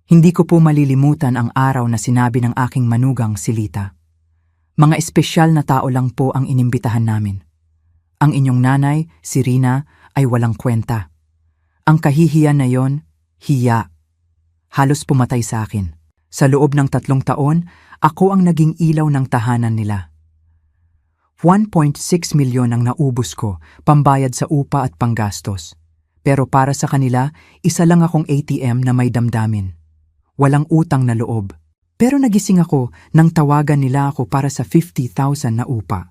Hindi ko po malilimutan ang araw na sinabi ng aking manugang si Lita. Mga espesyal na tao lang po ang inimbitahan namin. Ang inyong nanay, si Rina, ay walang kwenta. Ang kahihiyan na yon, hiya. Halos pumatay sa akin. Sa loob ng 3 taon, ako ang naging ilaw ng tahanan nila. 1.6 milyon ang naubos ko, pambayad sa upa at panggastos. Pero para sa kanila, isa lang akong ATM na may damdamin. Walang utang na loob. Pero nagising ako nang tawagan nila ako para sa 50,000 na upa.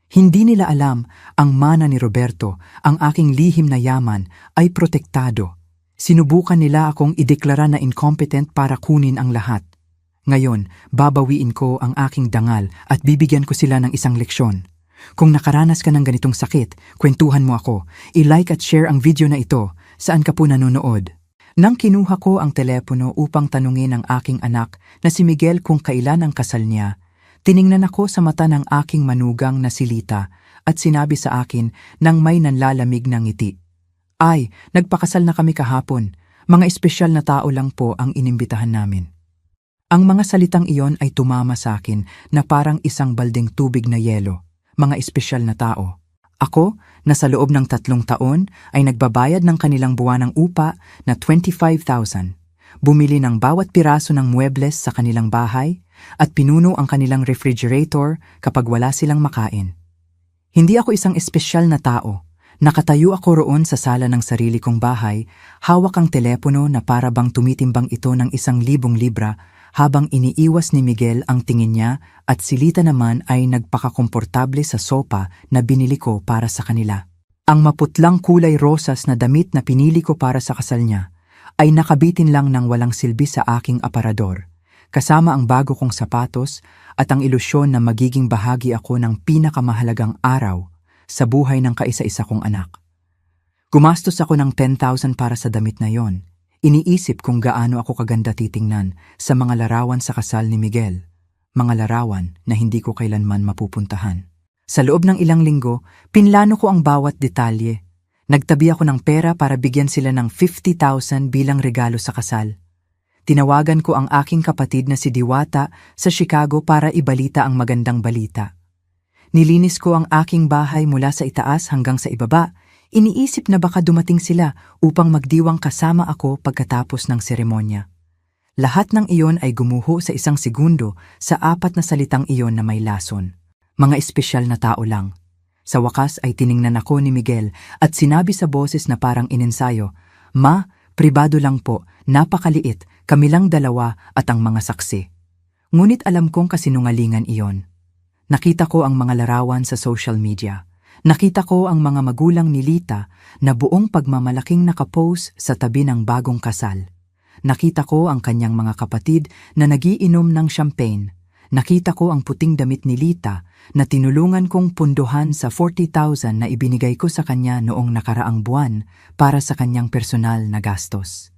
Hindi nila alam ang mana ni Roberto, ang aking lihim na yaman, ay protektado. Sinubukan nila akong ideklara na incompetent para kunin ang lahat. Ngayon, babawiin ko ang aking dangal at bibigyan ko sila ng isang leksyon. Kung nakaranas ka ng ganitong sakit, kwentuhan mo ako. I-like at share ang video na ito. Saan ka po nanonood? Nang kinuha ko ang telepono upang tanungin ang aking anak na si Miguel kung kailan ang kasal niya, tiningnan ako sa mata ng aking manugang na si Lita at sinabi sa akin nang may nanlalamig na ngiti. Ay, nagpakasal na kami kahapon. Mga espesyal na tao lang po ang inimbitahan namin. Ang mga salitang iyon ay tumama sa akin na parang isang baldeng tubig na yelo. Mga espesyal na tao. Ako, na sa loob ng 3 taon, ay nagbabayad ng kanilang buwanang upa na 25,000. Bumili ng bawat piraso ng muebles sa kanilang bahay at pinuno ang kanilang refrigerator kapag wala silang makain. Hindi ako isang espesyal na tao. Nakatayo ako roon sa sala ng sarili kong bahay, hawak ang telepono na para bang tumitimbang ito ng 1,000 libra habang iniiwas ni Miguel ang tingin niya at si Lita naman ay nagpakakomportable sa sopa na binili ko para sa kanila. Ang maputlang kulay rosas na damit na pinili ko para sa kasal niya ay nakabitin lang ng walang silbi sa aking aparador, kasama ang bago kong sapatos at ang ilusyon na magiging bahagi ako ng pinakamahalagang araw sa buhay ng kaisa-isa kong anak. Gumastos ako ng 10,000 para sa damit na yon. Iniisip kung gaano ako kaganda titingnan sa mga larawan sa kasal ni Miguel, mga larawan na hindi ko kailanman mapupuntahan. Sa loob ng ilang linggo, pinlano ko ang bawat detalye. Nagtabi ako ng pera para bigyan sila ng 50,000 bilang regalo sa kasal. Tinawagan ko ang aking kapatid na si Diwata sa Chicago para ibalita ang magandang balita. Nilinis ko ang aking bahay mula sa itaas hanggang sa ibaba. Iniisip na baka dumating sila upang magdiwang kasama ako pagkatapos ng seremonya. Lahat ng iyon ay gumuho sa 1 segundo sa 4 na salitang iyon na may lason. Mga espesyal na tao lang. Sa wakas ay tiningnan ako ni Miguel at sinabi sa boses na parang inensayo, "Ma, pribado lang po, napakaliit, kami lang 2 at ang mga saksi." Ngunit alam kong kasinungalingan iyon. Nakita ko ang mga larawan sa social media. Nakita ko ang mga magulang ni Lita na buong pagmamalaking nakapost sa tabi ng bagong kasal. Nakita ko ang kanyang mga kapatid na nagiinom ng champagne. Nakita ko ang puting damit ni Lita na tinulungan kong punduhan sa 40,000 na ibinigay ko sa kanya noong nakaraang buwan para sa kanyang personal na gastos.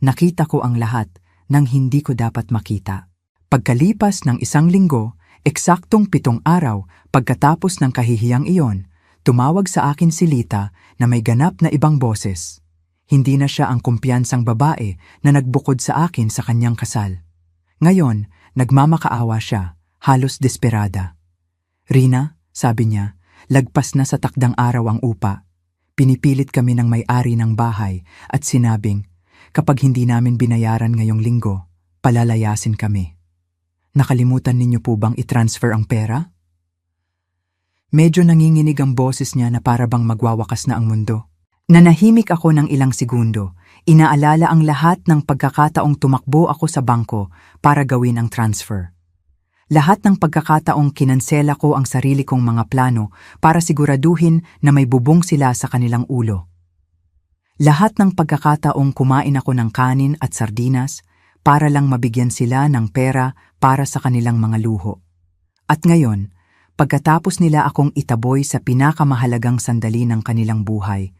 Nakita ko ang lahat nang hindi ko dapat makita. Pagkalipas ng 1 linggo, eksaktong 7 araw pagkatapos ng kahihiyang iyon, tumawag sa akin si Lita na may ganap na ibang boses. Hindi na siya ang kumpiyansang babae na nagbukod sa akin sa kanyang kasal. Ngayon, nagmamakaawa siya, halos desperada. "Rina," sabi niya, "lagpas na sa takdang araw ang upa. Pinipilit kami ng may-ari ng bahay at sinabing, kapag hindi namin binayaran ngayong linggo, palalayasin kami. Nakalimutan ninyo po bang i-transfer ang pera?" Medyo nanginginig ang boses niya na para bang magwawakas na ang mundo. Nanahimik ako ng ilang segundo. Inaalala ang lahat ng pagkakataong tumakbo ako sa bangko para gawin ang transfer. Lahat ng pagkakataong kinansela ko ang sarili kong mga plano para siguraduhin na may bubong sila sa kanilang ulo. Lahat ng pagkakataong kumain ako ng kanin at sardinas para lang mabigyan sila ng pera para sa kanilang mga luho. At ngayon, pagkatapos nila akong itaboy sa pinakamahalagang sandali ng kanilang buhay,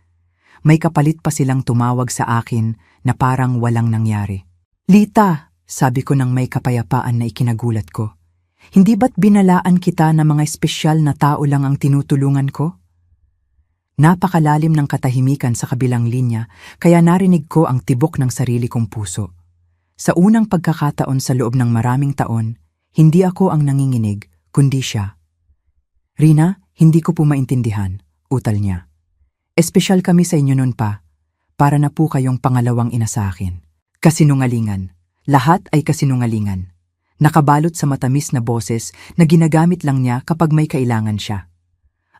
may kapalit pa silang tumawag sa akin na parang walang nangyari. "Lita," sabi ko nang may kapayapaan na ikinagulat ko, "hindi ba't binalaan kita na mga espesyal na tao lang ang tinutulungan ko?" Napakalalim ng katahimikan sa kabilang linya, kaya narinig ko ang tibok ng sarili kong puso. Sa unang pagkakataon sa loob ng maraming taon, hindi ako ang nanginginig, kundi siya. Rina, hindi ko po maintindihan, utal niya. Espesyal kami sa inyo nun pa, para na po kayong pangalawang ina sa akin. Kasinungalingan. Lahat ay kasinungalingan. Nakabalot sa matamis na boses na ginagamit lang niya kapag may kailangan siya.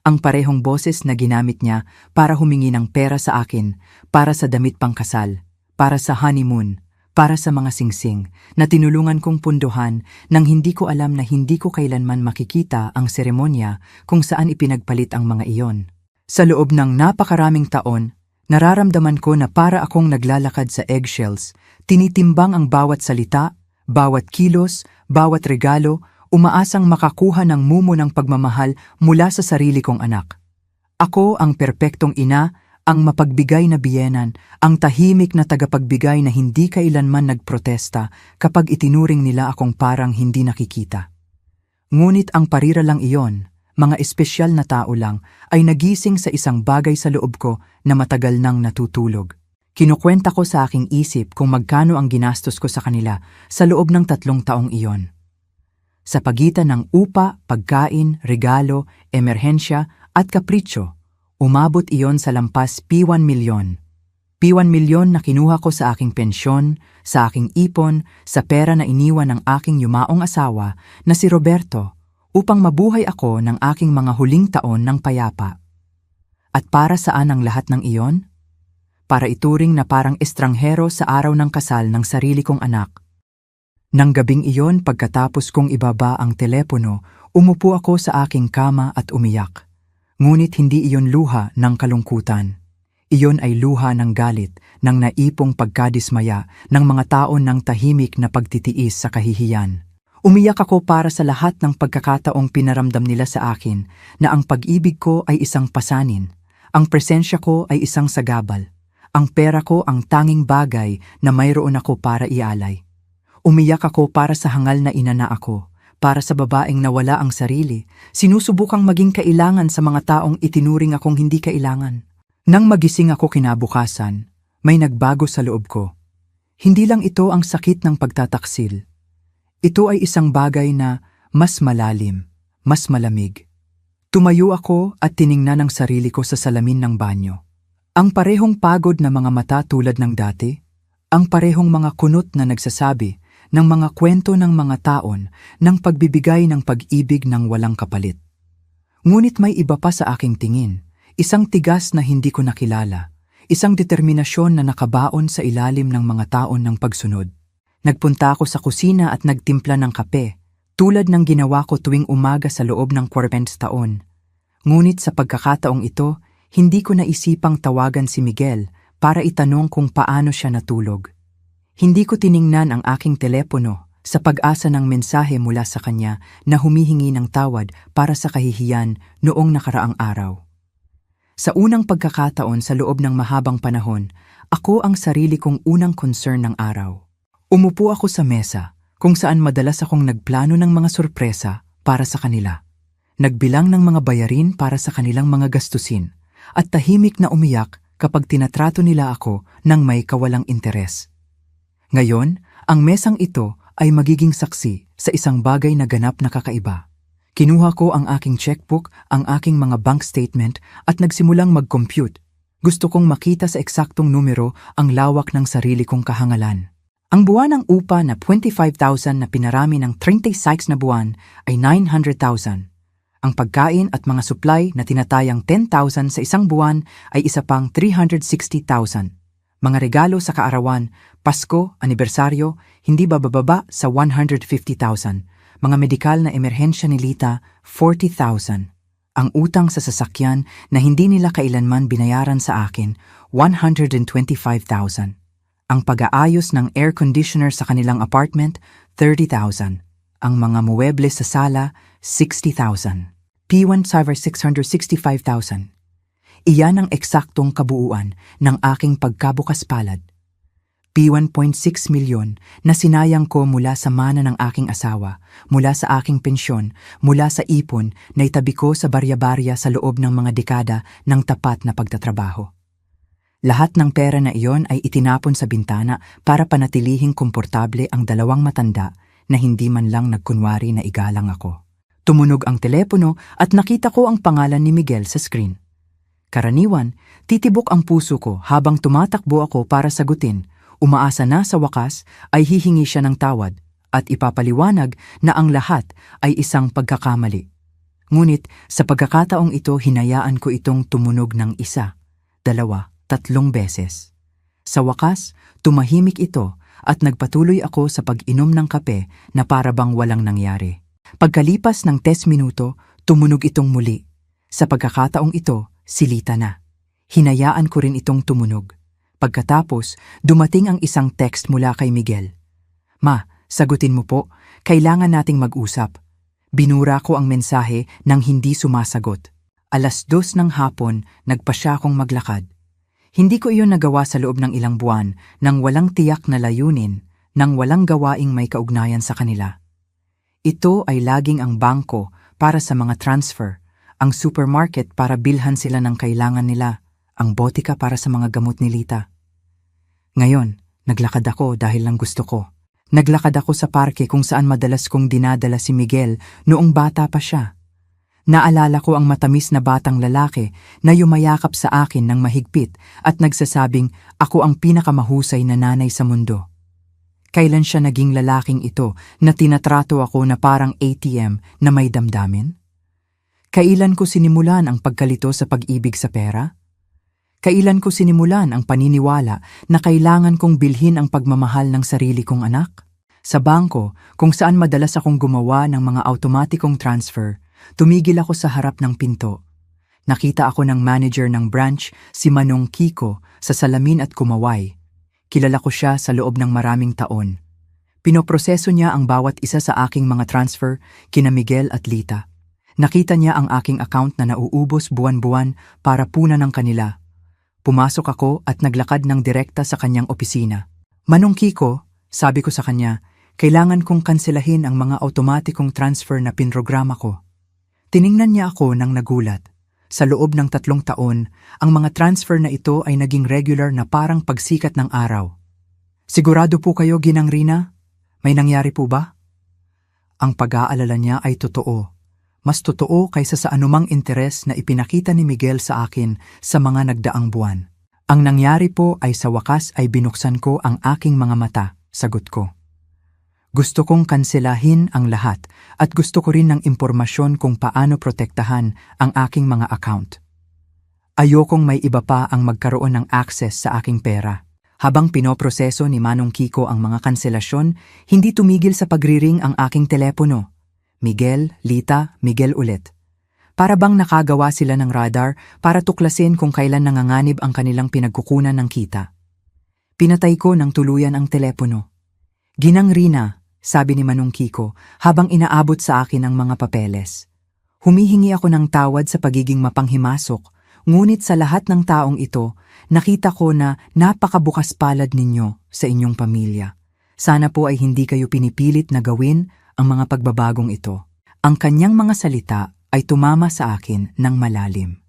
Ang parehong boses na ginamit niya para humingi ng pera sa akin, para sa damit pangkasal, para sa honeymoon, para sa mga singsing, na tinulungan kong punduhan nang hindi ko alam na hindi ko kailanman makikita ang seremonya kung saan ipinagpalit ang mga iyon. Sa loob ng napakaraming taon, nararamdaman ko na para akong naglalakad sa eggshells, tinitimbang ang bawat salita, bawat kilos, bawat regalo, umaasang makakuha ng mumo ng pagmamahal mula sa sarili kong anak. Ako ang perpektong ina, ang mapagbigay na biyenan, ang tahimik na tagapagbigay na hindi kailanman nagprotesta kapag itinuring nila akong parang hindi nakikita. Ngunit ang parira lang iyon, mga espesyal na tao lang, ay nagising sa isang bagay sa loob ko na matagal nang natutulog. Kinukwenta ko sa aking isip kung magkano ang ginastos ko sa kanila sa loob ng 3 taong iyon. Sa pagitan ng upa, pagkain, regalo, emerhensya at kapritsyo, umabot iyon sa lampas P1 milyon. P1 milyon na kinuha ko sa aking pensyon, sa aking ipon, sa pera na iniwan ng aking yumaong asawa na si Roberto, upang mabuhay ako ng aking mga huling taon ng payapa. At para saan ang lahat ng iyon? Para ituring na parang estranghero sa araw ng kasal ng sarili kong anak. Nang gabing iyon, pagkatapos kong ibaba ang telepono, umupo ako sa aking kama at umiyak. Ngunit hindi iyon luha ng kalungkutan. Iyon ay luha ng galit, ng naipong pagkadismaya, ng mga taon ng tahimik na pagtitiis sa kahihiyan. Umiyak ako para sa lahat ng pagkakataong pinaramdam nila sa akin na ang pag-ibig ko ay isang pasanin, ang presensya ko ay isang sagabal, ang pera ko ang tanging bagay na mayroon ako para ialay. Umiyak ako para sa hangal na ina na ako, para sa babaeng nawala ang sarili, sinusubukang maging kailangan sa mga taong itinuring akong hindi kailangan. Nang magising ako kinabukasan, may nagbago sa loob ko. Hindi lang ito ang sakit ng pagtataksil. Ito ay isang bagay na mas malalim, mas malamig. Tumayo ako at tiningnan ang sarili ko sa salamin ng banyo. Ang parehong pagod na mga mata tulad ng dati, ang parehong mga kunot na nagsasabi ng mga kwento ng mga taon ng pagbibigay ng pag-ibig ng walang kapalit. Ngunit may iba pa sa aking tingin, isang tigas na hindi ko nakilala, isang determinasyon na nakabaon sa ilalim ng mga taon ng pagsunod. Nagpunta ako sa kusina at nagtimpla ng kape, tulad ng ginawa ko tuwing umaga sa loob ng 40 taon. Ngunit sa pagkakataong ito, hindi ko naisipang tawagan si Miguel para itanong kung paano siya natulog. Hindi ko tiningnan ang aking telepono sa pag-asa ng mensahe mula sa kanya na humihingi ng tawad para sa kahihiyan noong nakaraang araw. Sa unang pagkakataon sa loob ng mahabang panahon, ako ang sarili kong unang concern ng araw. Umupo ako sa mesa kung saan madalas akong nagplano ng mga sorpresa para sa kanila. Nagbilang ng mga bayarin para sa kanilang mga gastusin at tahimik na umiyak kapag tinatrato nila ako ng may kawalang interes. Ngayon, ang mesang ito ay magiging saksi sa isang bagay na ganap na kakaiba. Kinuha ko ang aking checkbook, ang aking mga bank statement at nagsimulang mag-compute. Gusto kong makita sa eksaktong numero ang lawak ng sarili kong kahangalan. Ang buwan ng upa na 25,000 na pinarami ng 36 na buwan ay 900,000. Ang pagkain at mga supply na tinatayang 10,000 sa isang buwan ay isa pang 360,000. Mga regalo sa kaarawan, Pasko, anibersaryo, hindi bababa sa 150,000. Mga medikal na emerhensya ni Lita, 40,000. Ang utang sa sasakyan na hindi nila kailanman binayaran sa akin, 125,000. Ang pag-aayos ng air conditioner sa kanilang apartment, 30,000. Ang mga muweble sa sala, 60,000. P1 server 665,000. Iyan ang eksaktong kabuuan ng aking pagkabukas palad. P1.6 milyon na sinayang ko mula sa mana ng aking asawa, mula sa aking pensyon, mula sa ipon na itabi ko sa barya-barya sa loob ng mga dekada ng tapat na pagtatrabaho. Lahat ng pera na iyon ay itinapon sa bintana para panatilihing komportable ang dalawang matanda na hindi man lang nagkunwari na igalang ako. Tumunog ang telepono at nakita ko ang pangalan ni Miguel sa screen. Karaniwan, titibok ang puso ko habang tumatakbo ako para sagutin. Umaasa na sa wakas ay hihingi siya ng tawad at ipapaliwanag na ang lahat ay isang pagkakamali. Ngunit sa pagkakataong ito hinayaan ko itong tumunog ng 1, 2, 3 beses. Sa wakas, tumahimik ito at nagpatuloy ako sa pag-inom ng kape na para bang walang nangyari. Pagkalipas ng 10 minuto, tumunog itong muli. Sa pagkakataong ito, silita na. Hinayaan ko rin itong tumunog. Pagkatapos, dumating ang isang text mula kay Miguel. "Ma, sagutin mo po, kailangan nating mag-usap." Binura ko ang mensahe nang hindi sumasagot. 2:00 ng hapon, nagpa siya akong maglakad. Hindi ko iyon nagawa sa loob ng ilang buwan nang walang tiyak na layunin, nang walang gawaing may kaugnayan sa kanila. Ito ay laging ang bangko para sa mga transfer, ang supermarket para bilhan sila ng kailangan nila, ang botika para sa mga gamot ni Lita. Ngayon, naglakad ako dahil lang gusto ko. Naglakad ako sa parke kung saan madalas kong dinadala si Miguel noong bata pa siya. Naalala ko ang matamis na batang lalaki na yumayakap sa akin ng mahigpit at nagsasabing ako ang pinakamahusay na nanay sa mundo. Kailan siya naging lalaking ito na tinatrato ako na parang ATM na may damdamin? Kailan ko sinimulan ang pagkalito sa pag-ibig sa pera? Kailan ko sinimulan ang paniniwala na kailangan kong bilhin ang pagmamahal ng sarili kong anak? Sa bangko, kung saan madalas akong gumawa ng mga automatikong transfer, tumigil ako sa harap ng pinto. Nakita ako ng manager ng branch, si Manong Kiko, sa salamin at kumaway. Kilala ko siya sa loob ng maraming taon. Pinoproseso niya ang bawat isa sa aking mga transfer, kina Miguel at Lita. Nakita niya ang aking account na nauubos buwan-buwan para punan ng kanila. Pumasok ako at naglakad ng direkta sa kanyang opisina. "Manong Kiko," sabi ko sa kanya, "kailangan kong kanselahin ang mga automatikong transfer na pinrograma ko." Tiningnan niya ako nang nagulat. Sa loob ng 3 taon, ang mga transfer na ito ay naging regular na parang pagsikat ng araw. "Sigurado po kayo, Ginang Rina? May nangyari po ba?" Ang pag-aalala niya ay totoo. Mas totoo kaysa sa anumang interes na ipinakita ni Miguel sa akin sa mga nagdaang buwan. "Ang nangyari po ay sa wakas ay binuksan ko ang aking mga mata," sagot ko. "Gusto kong kanselahin ang lahat at gusto ko rin ng impormasyon kung paano protektahan ang aking mga account. Ayokong may iba pa ang magkaroon ng access sa aking pera." Habang pinoproseso ni Manong Kiko ang mga kanselasyon, hindi tumigil sa pagriring ang aking telepono. Miguel, Lita, Miguel ulit. Para bang nakagawa sila ng radar para tuklasin kung kailan nanganganib ang kanilang pinagkukunan ng kita. Pinatay ko ng tuluyan ang telepono. "Ginang Rina," sabi ni Manong Kiko habang inaabot sa akin ang mga papeles. "Humihingi ako ng tawad sa pagiging mapanghimasok, ngunit sa lahat ng taong ito, nakita ko na napakabukas palad ninyo sa inyong pamilya. Sana po ay hindi kayo pinipilit na gawin ang mga pagbabagong ito." Ang kanyang mga salita ay tumama sa akin ng malalim.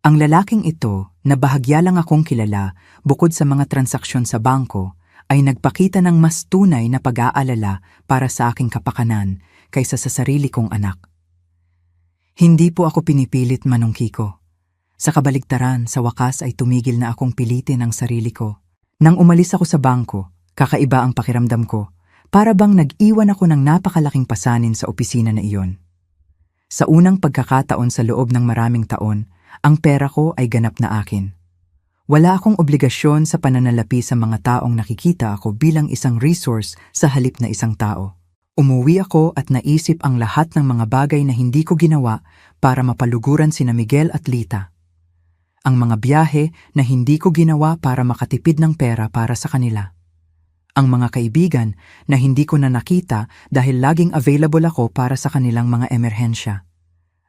Ang lalaking ito, na bahagya lang akong kilala bukod sa mga transaksyon sa bangko, ay nagpakita ng mas tunay na pag-aalala para sa aking kapakanan kaysa sa sarili kong anak. Hindi po ako pinipilit, Manong Kiko. Sa kabaligtaran, sa wakas ay tumigil na akong pilitin ang sarili ko. Nang umalis ako sa bangko, kakaiba ang pakiramdam ko. Para bang nag-iwan ako ng napakalaking pasanin sa opisina na iyon. Sa unang pagkakataon sa loob ng maraming taon, ang pera ko ay ganap na akin. Wala akong obligasyon sa pananalapi sa mga taong nakikita ako bilang isang resource sa halip na isang tao. Umuwi ako at naisip ang lahat ng mga bagay na hindi ko ginawa para mapaluguran sina Miguel at Lita. Ang mga biyahe na hindi ko ginawa para makatipid ng pera para sa kanila. Ang mga kaibigan na hindi ko na nakita dahil laging available ako para sa kanilang mga emerhensya.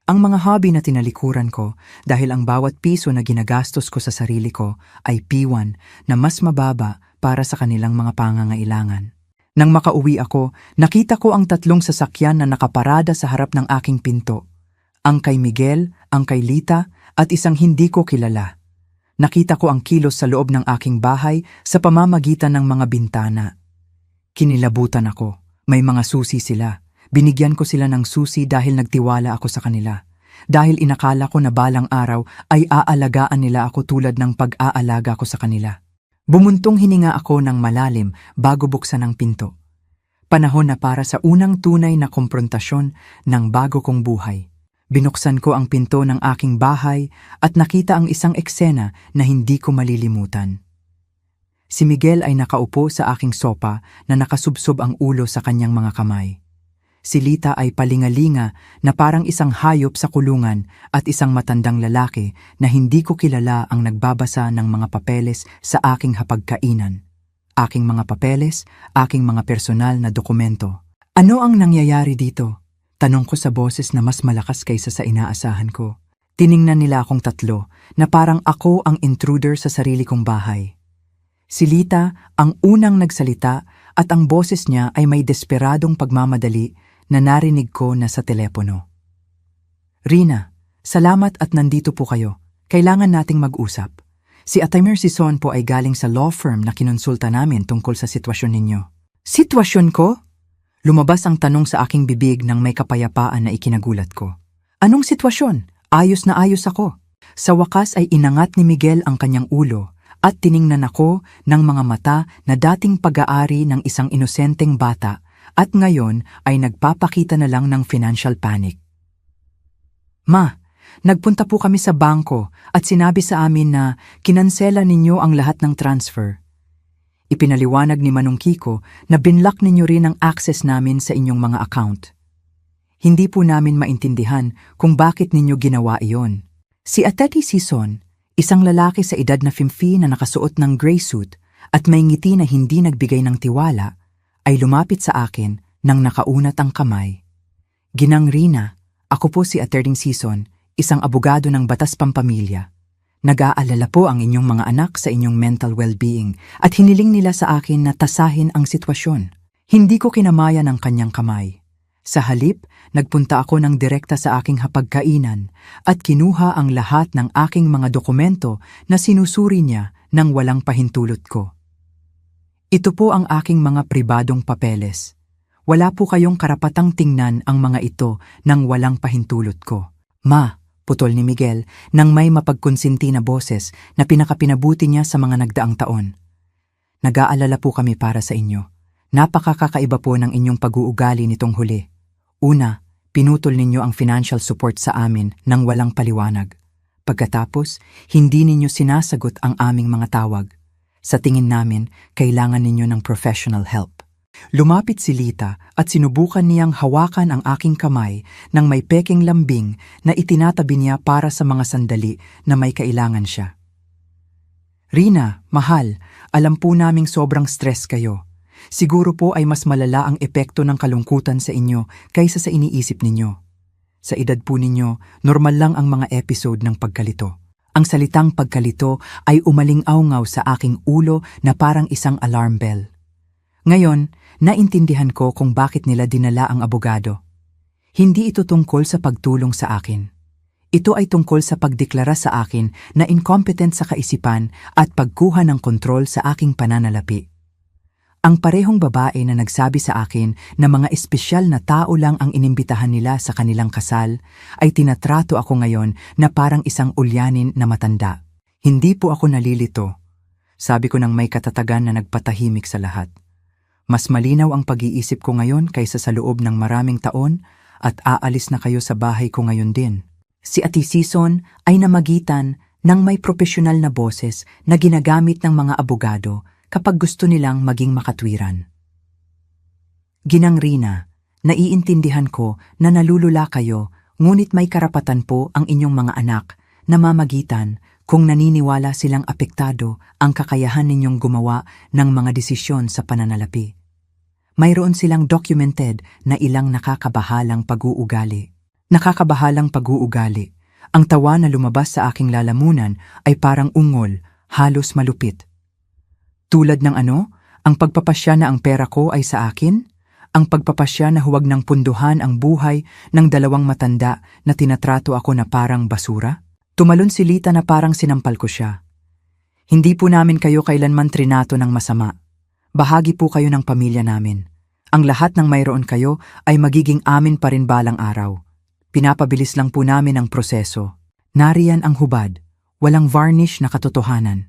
Ang mga hobby na tinalikuran ko dahil ang bawat piso na ginagastos ko sa sarili ko ay P1 na mas mababa para sa kanilang mga pangangailangan. Nang makauwi ako, nakita ko ang 3 sasakyan na nakaparada sa harap ng aking pinto. Ang kay Miguel, ang kay Lita, at isang hindi ko kilala. Nakita ko ang kilos sa loob ng aking bahay sa pamamagitan ng mga bintana. Kinilabutan ako. May mga susi sila. Binigyan ko sila ng susi dahil nagtiwala ako sa kanila. Dahil inakala ko na balang araw ay aalagaan nila ako tulad ng pag-aalaga ko sa kanila. Bumuntong hininga ako ng malalim bago buksan ang pinto. Panahon na para sa unang tunay na komprontasyon ng bago kong buhay. Binuksan ko ang pinto ng aking bahay at nakita ang isang eksena na hindi ko malilimutan. Si Miguel ay nakaupo sa aking sopa na nakasubsob ang ulo sa kanyang mga kamay. Si Lita ay palingalinga na parang isang hayop sa kulungan at isang matandang lalaki na hindi ko kilala ang nagbabasa ng mga papeles sa aking hapagkainan. Aking mga papeles, aking mga personal na dokumento. Ano ang nangyayari dito? Tanong ko sa boses na mas malakas kaysa sa inaasahan ko. Tiningnan nila akong tatlo na parang ako ang intruder sa sarili kong bahay. Si Lita ang unang nagsalita at ang boses niya ay may desperadong pagmamadali na narinig ko na sa telepono. Rina, salamat at nandito po kayo. Kailangan nating mag-usap. Si Atamer Sison po ay galing sa law firm na kinonsulta namin tungkol sa sitwasyon ninyo. Sitwasyon ko? Lumabas ang tanong sa aking bibig nang may kapayapaan na ikinagulat ko. Anong sitwasyon? Ayos na ayos ako. Sa wakas ay inangat ni Miguel ang kanyang ulo at tiningnan ako ng mga mata na dating pag-aari ng isang inosenteng bata at ngayon ay nagpapakita na lang ng financial panic. Ma, nagpunta po kami sa bangko at sinabi sa amin na kinansela ninyo ang lahat ng transfer. Ipinaliwanag ni Manong Kiko na binlock ninyo rin ang access namin sa inyong mga account. Hindi po namin maintindihan kung bakit ninyo ginawa iyon. Si Atty. Sison, isang lalaki sa edad na 50 na nakasuot ng gray suit at may ngiti na hindi nagbigay ng tiwala, ay lumapit sa akin nang nakaunat ang kamay. Ginang Rina, ako po si Atty. Sison, isang abogado ng Batas Pampamilya. Nag-aalala po ang inyong mga anak sa inyong mental well-being at hiniling nila sa akin na tasahin ang sitwasyon. Hindi ko kinamayan ang kanyang kamay. Sa halip, nagpunta ako ng direkta sa aking hapagkainan at kinuha ang lahat ng aking mga dokumento na sinusuri niya nang walang pahintulot ko. Ito po ang aking mga pribadong papeles. Wala po kayong karapatang tingnan ang mga ito nang walang pahintulot ko. Ma, putol ni Miguel nang may mapagkonsinti na boses na pinakapinabuti niya sa mga nagdaang taon. Nag-aalala po kami para sa inyo. Napakakaiba po ng inyong pag-uugali nitong huli. Una, pinutol ninyo ang financial support sa amin nang walang paliwanag. Pagkatapos, hindi ninyo sinasagot ang aming mga tawag. Sa tingin namin, kailangan ninyo ng professional help. Lumapit si Lita at sinubukan niyang hawakan ang aking kamay nang may peking lambing na itinatabi niya para sa mga sandali na may kailangan siya. Rina, mahal, alam po naming sobrang stress kayo. Siguro po ay mas malala ang epekto ng kalungkutan sa inyo kaysa sa iniisip ninyo. Sa edad po ninyo, normal lang ang mga episode ng pagkalito. Ang salitang pagkalito ay umaling-awngaw sa aking ulo na parang isang alarm bell. Ngayon, naintindihan ko kung bakit nila dinala ang abogado. Hindi ito tungkol sa pagtulong sa akin. Ito ay tungkol sa pagdeklara sa akin na incompetent sa kaisipan at pagkuha ng kontrol sa aking pananalapi. Ang parehong babae na nagsabi sa akin na mga espesyal na tao lang ang inimbitahan nila sa kanilang kasal, ay tinatrato ako ngayon na parang isang ulyanin na matanda. Hindi po ako nalilito. Sabi ko nang may katatagan na nagpatahimik sa lahat. Mas malinaw ang pag-iisip ko ngayon kaysa sa loob ng maraming taon at aalis na kayo sa bahay ko ngayon din. Si Ate Sison ay namagitan ng may propesyonal na boses na ginagamit ng mga abogado kapag gusto nilang maging makatwiran. Ginang Rina, naiintindihan ko na nalulula kayo, ngunit may karapatan po ang inyong mga anak na mamagitan kung naniniwala silang apektado ang kakayahan ninyong gumawa ng mga desisyon sa pananalapi. Mayroon silang documented na ilang nakakabahalang pag-uugali. Nakakabahalang pag-uugali. Ang tawa na lumabas sa aking lalamunan ay parang ungol, halos malupit. Tulad ng ano? Ang pagpapasya na ang pera ko ay sa akin? Ang pagpapasya na huwag nang punduhan ang buhay ng dalawang matanda na tinatrato ako na parang basura? Tumalon si Lita na parang sinampal ko siya. Hindi po namin kayo kailanman trinato ng masama. Bahagi po kayo ng pamilya namin. Ang lahat ng mayroon kayo ay magiging amin pa rin balang araw. Pinapabilis lang po namin ang proseso. Nariyan ang hubad, walang varnish na katotohanan.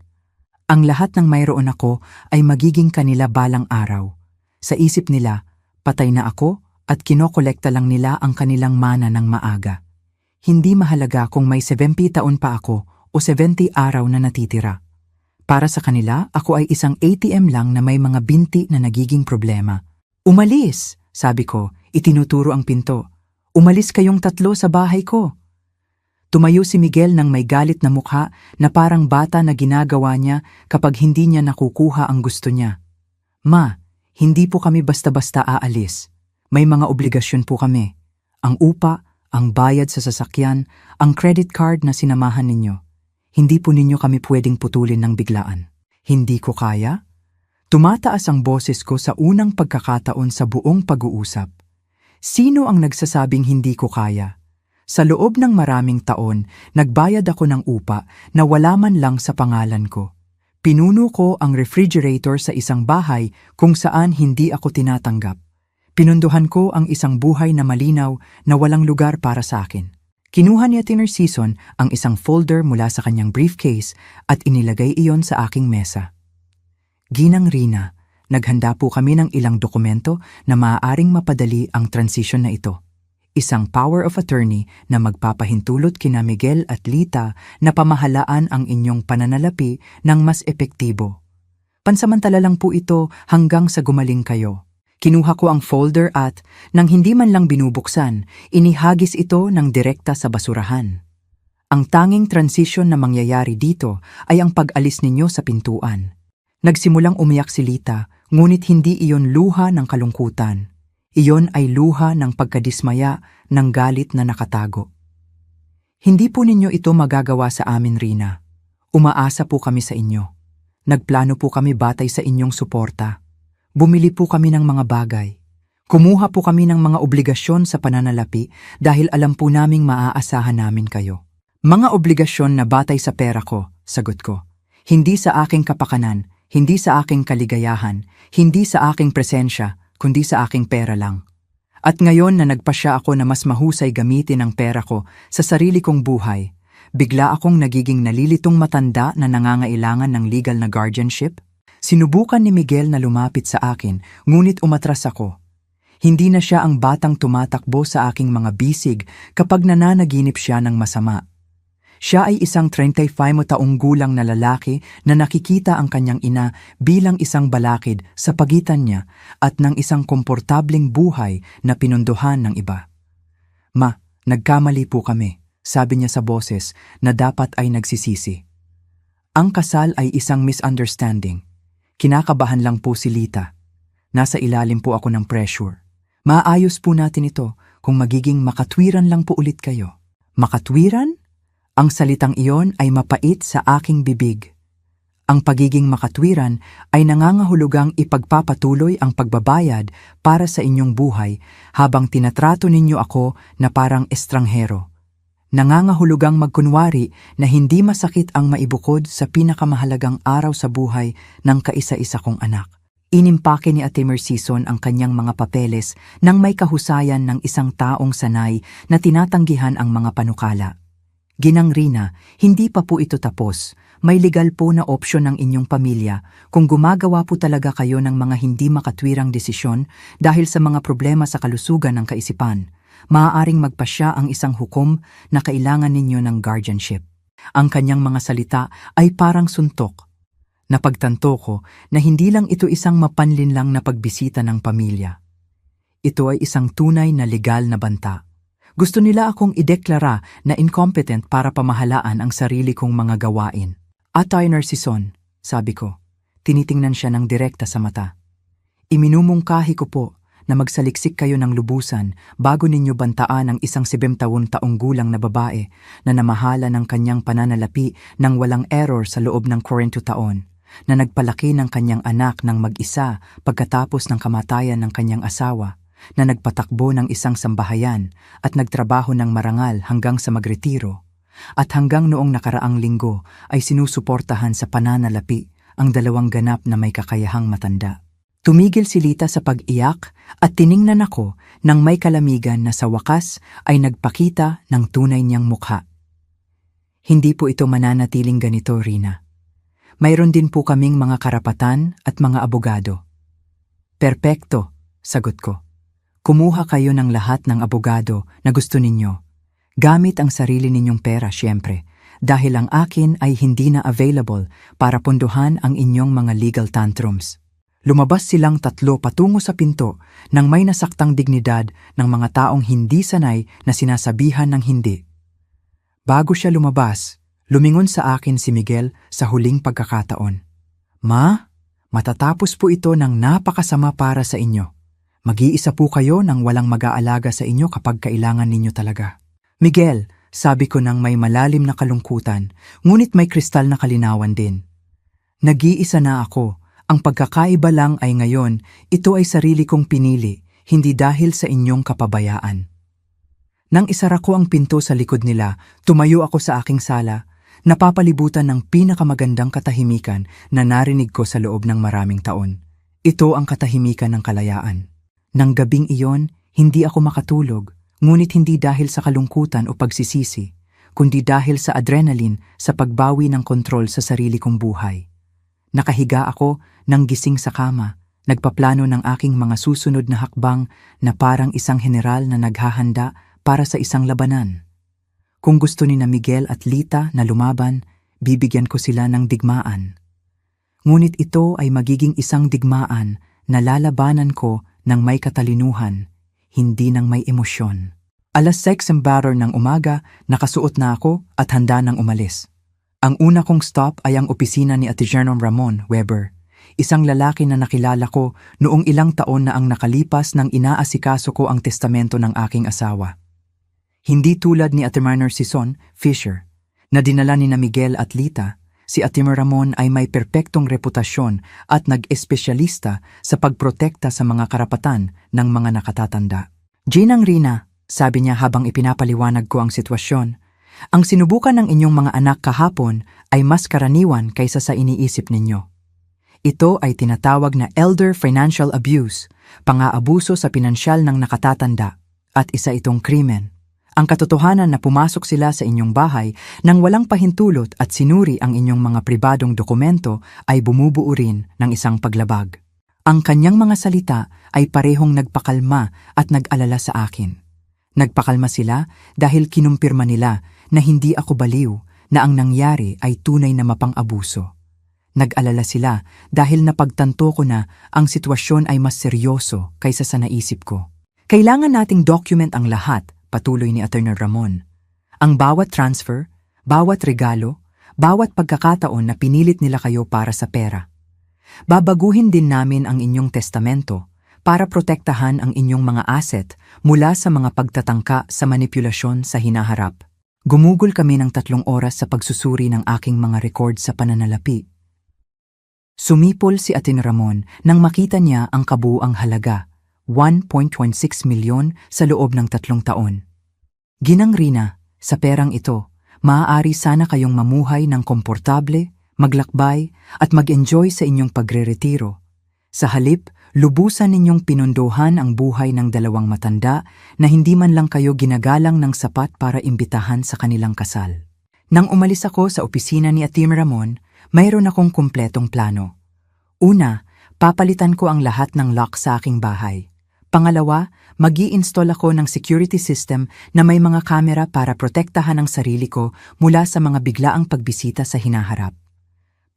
Ang lahat ng mayroon ako ay magiging kanila balang araw. Sa isip nila, patay na ako at kinokolekta lang nila ang kanilang mana ng maaga. Hindi mahalaga kung may 70 taon pa ako o 70 araw na natitira. Para sa kanila, ako ay isang ATM lang na may mga binti na nagiging problema. Umalis, sabi ko, itinuturo ang pinto. Umalis kayong tatlo sa bahay ko. Tumayo si Miguel ng may galit na mukha na parang bata na ginagawa niya kapag hindi niya nakukuha ang gusto niya. Ma, hindi po kami basta-basta aalis. May mga obligasyon po kami. Ang upa, ang bayad sa sasakyan, ang credit card na sinamahan ninyo. Hindi po ninyo kami pwedeng putulin ng biglaan. Hindi ko kaya? Tumataas ang boses ko sa unang pagkakataon sa buong pag-uusap. Sino ang nagsasabing hindi ko kaya? Sa loob ng maraming taon, nagbayad ako ng upa na wala man lang sa pangalan ko. Pinuno ko ang refrigerator sa isang bahay kung saan hindi ako tinatanggap. Pinunduhan ko ang isang buhay na malinaw na walang lugar para sa akin. Kinuha ni Ate Narcison ang isang folder mula sa kanyang briefcase at inilagay iyon sa aking mesa. Ginang Rina, naghanda po kami ng ilang dokumento na maaaring mapadali ang transition na ito. Isang power of attorney na magpapahintulot kina Miguel at Lita na pamahalaan ang inyong pananalapi ng mas epektibo. Pansamantala lang po ito hanggang sa gumaling kayo. Kinuha ko ang folder at, nang hindi man lang binubuksan, inihagis ito ng direkta sa basurahan. Ang tanging transition na mangyayari dito ay ang pag-alis ninyo sa pintuan. Nagsimulang umiyak si Lita, ngunit hindi iyon luha ng kalungkutan. Iyon ay luha ng pagkadismaya ng galit na nakatago. Hindi po ninyo ito magagawa sa amin, Rina. Umaasa po kami sa inyo. Nagplano po kami batay sa inyong suporta. Bumili po kami ng mga bagay. Kumuha po kami ng mga obligasyon sa pananalapi dahil alam po naming maaasahan namin kayo. Mga obligasyon na batay sa pera ko, sagot ko. Hindi sa aking kapakanan, hindi sa aking kaligayahan, hindi sa aking presensya, kundi sa aking pera lang. At ngayon na nagpasya ako na mas mahusay gamitin ang pera ko sa sarili kong buhay, bigla akong nagiging nalilitong matanda na nangangailangan ng legal na guardianship. Sinubukan ni Miguel na lumapit sa akin, ngunit umatras ako. Hindi na siya ang batang tumatakbo sa aking mga bisig kapag nananaginip siya ng masama. Siya ay isang 35 taong gulang na lalaki na nakikita ang kanyang ina bilang isang balakid sa pagitan niya at ng isang komportableng buhay na pinunduhan ng iba. Ma, nagkamali po kami, sabi niya sa boses na dapat ay nagsisisi. Ang kasal ay isang misunderstanding. Kinakabahan lang po si Lita. Nasa ilalim po ako ng pressure. Maayos po natin ito kung magiging makatwiran lang po ulit kayo. Makatwiran? Ang salitang iyon ay mapait sa aking bibig. Ang pagiging makatwiran ay nangangahulugang ipagpapatuloy ang pagbabayad para sa inyong buhay habang tinatrato ninyo ako na parang estranghero. Nangangahulugang magkunwari na hindi masakit ang maibukod sa pinakamahalagang araw sa buhay ng kaisa-isa kong anak. Inimpake ni Ate Narcison ang kanyang mga papeles nang may kahusayan ng isang taong sanay na tinatanggihan ang mga panukala. Ginang Rina, hindi pa po ito tapos. May legal po na opsyon ng inyong pamilya kung gumagawa po talaga kayo ng mga hindi makatwirang desisyon dahil sa mga problema sa kalusugan ng kaisipan. Maaaring magpasya ang isang hukom na kailangan ninyo ng guardianship. Ang kanyang mga salita ay parang suntok. Napagtanto ko na hindi lang ito isang mapanlinlang na pagbisita ng pamilya. Ito ay isang tunay na legal na banta. Gusto nila akong ideklara na incompetent para pamahalaan ang sarili kong mga gawain. Ate Narcison, sabi ko, tinitingnan siya ng direkta sa mata. Iminumungkahi ko po na magsaliksik kayo ng lubusan bago ninyo bantaan ang isang 70 taong gulang na babae na namahala ng kanyang pananalapi ng walang error sa loob ng 40 taon, na nagpalaki ng kanyang anak ng mag-isa pagkatapos ng kamatayan ng kanyang asawa, na nagpatakbo ng isang sambahayan at nagtrabaho ng marangal hanggang sa magretiro, At hanggang noong nakaraang linggo ay sinusuportahan sa pananalapi ang dalawang ganap na may kakayahang matanda. Tumigil si Lita sa pag-iyak at tiningnan ako nang may kalamigan na sa wakas ay nagpakita ng tunay niyang mukha. Hindi po ito mananatiling ganito, Rina. Mayroon din po kaming mga karapatan at mga abogado. Perpekto, sagot ko. Kumuha kayo ng lahat ng abogado na gusto ninyo. Gamit ang sarili ninyong pera, syempre, dahil ang akin ay hindi na available para punduhan ang inyong mga legal tantrums. Lumabas silang tatlo patungo sa pinto nang may nasaktang dignidad ng mga taong hindi sanay na sinasabihan ng hindi. Bago siya lumabas, lumingon sa akin si Miguel sa huling pagkakataon. Ma, matatapos po ito ng napakasama para sa inyo. Mag-iisa po kayo nang walang mag-aalaga sa inyo kapag kailangan ninyo talaga. Miguel, sabi ko nang may malalim na kalungkutan, ngunit may kristal na kalinawan din. Nag-iisa na ako. Ang pagkakaiba lang ay ngayon, ito ay sarili kong pinili, hindi dahil sa inyong kapabayaan. Nang isara ko ang pinto sa likod nila, tumayo ako sa aking sala, napapalibutan ng pinakamagandang katahimikan na narinig ko sa loob ng maraming taon. Ito ang katahimikan ng kalayaan. Nang gabing iyon, hindi ako makatulog, ngunit hindi dahil sa kalungkutan o pagsisisi, kundi dahil sa adrenaline sa pagbawi ng kontrol sa sarili kong buhay. Nakahiga ako nang gising sa kama, nagpaplano ng aking mga susunod na hakbang na parang isang general na naghahanda para sa isang labanan. Kung gusto ni na Miguel at Lita na lumaban, bibigyan ko sila ng digmaan. Ngunit ito ay magiging isang digmaan na lalabanan ko ng may katalinuhan, hindi ng may emosyon. 6:00 ng umaga, nakasuot na ako at handa nang umalis. Ang una kong stop ay ang opisina ni Attorney Ramon Weber, isang lalaki na nakilala ko noong ilang taon na ang nakalipas nang inaasikaso ko ang testamento ng aking asawa. Hindi tulad ni Attorney Sison Fisher, na dinala ni na Miguel at Lita, si Attorney Ramon ay may perpektong reputasyon at nag-espesyalista sa pagprotekta sa mga karapatan ng mga nakatatanda. Ginang Rina, sabi niya habang ipinapaliwanag ko ang sitwasyon, ang sinubukan ng inyong mga anak kahapon ay mas karaniwan kaysa sa iniisip ninyo. Ito ay tinatawag na elder financial abuse, pang-aabuso sa pinansyal ng nakatatanda, at isa itong krimen. Ang katotohanan na pumasok sila sa inyong bahay nang walang pahintulot at sinuri ang inyong mga pribadong dokumento ay bumubuo rin ng isang paglabag. Ang kanyang mga salita ay parehong nagpakalma at nag-alala sa akin. Nagpakalma sila dahil kinumpirma nila na hindi ako baliw, na ang nangyari ay tunay na mapang-abuso. Nag-alala sila dahil napagtanto ko na ang sitwasyon ay mas seryoso kaysa sa naisip ko. Kailangan nating document ang lahat, patuloy ni Attorney Ramon. Ang bawat transfer, bawat regalo, bawat pagkakataon na pinilit nila kayo para sa pera. Babaguhin din namin ang inyong testamento para protektahan ang inyong mga asset mula sa mga pagtatangka sa manipulasyon sa hinaharap. Gumugol kami ng 3 oras sa pagsusuri ng aking mga record sa pananalapi. Sumipol si Attorney Ramon nang makita niya ang kabuuang halaga, 1.16 milyon sa loob ng 3 taon. Ginang Rina, sa perang ito, maaari sana kayong mamuhay ng komportable, maglakbay at mag-enjoy sa inyong pagre-retiro. Sa halip, lubusan ninyong pinunduhan ang buhay ng 2 matanda na hindi man lang kayo ginagalang ng sapat para imbitahan sa kanilang kasal. Nang umalis ako sa opisina ni Attorney Ramon, mayroon akong kumpletong plano. Una, papalitan ko ang lahat ng lock sa aking bahay. Pangalawa, mag-i-install ako ng security system na may mga kamera para protektahan ang sarili ko mula sa mga biglaang pagbisita sa hinaharap.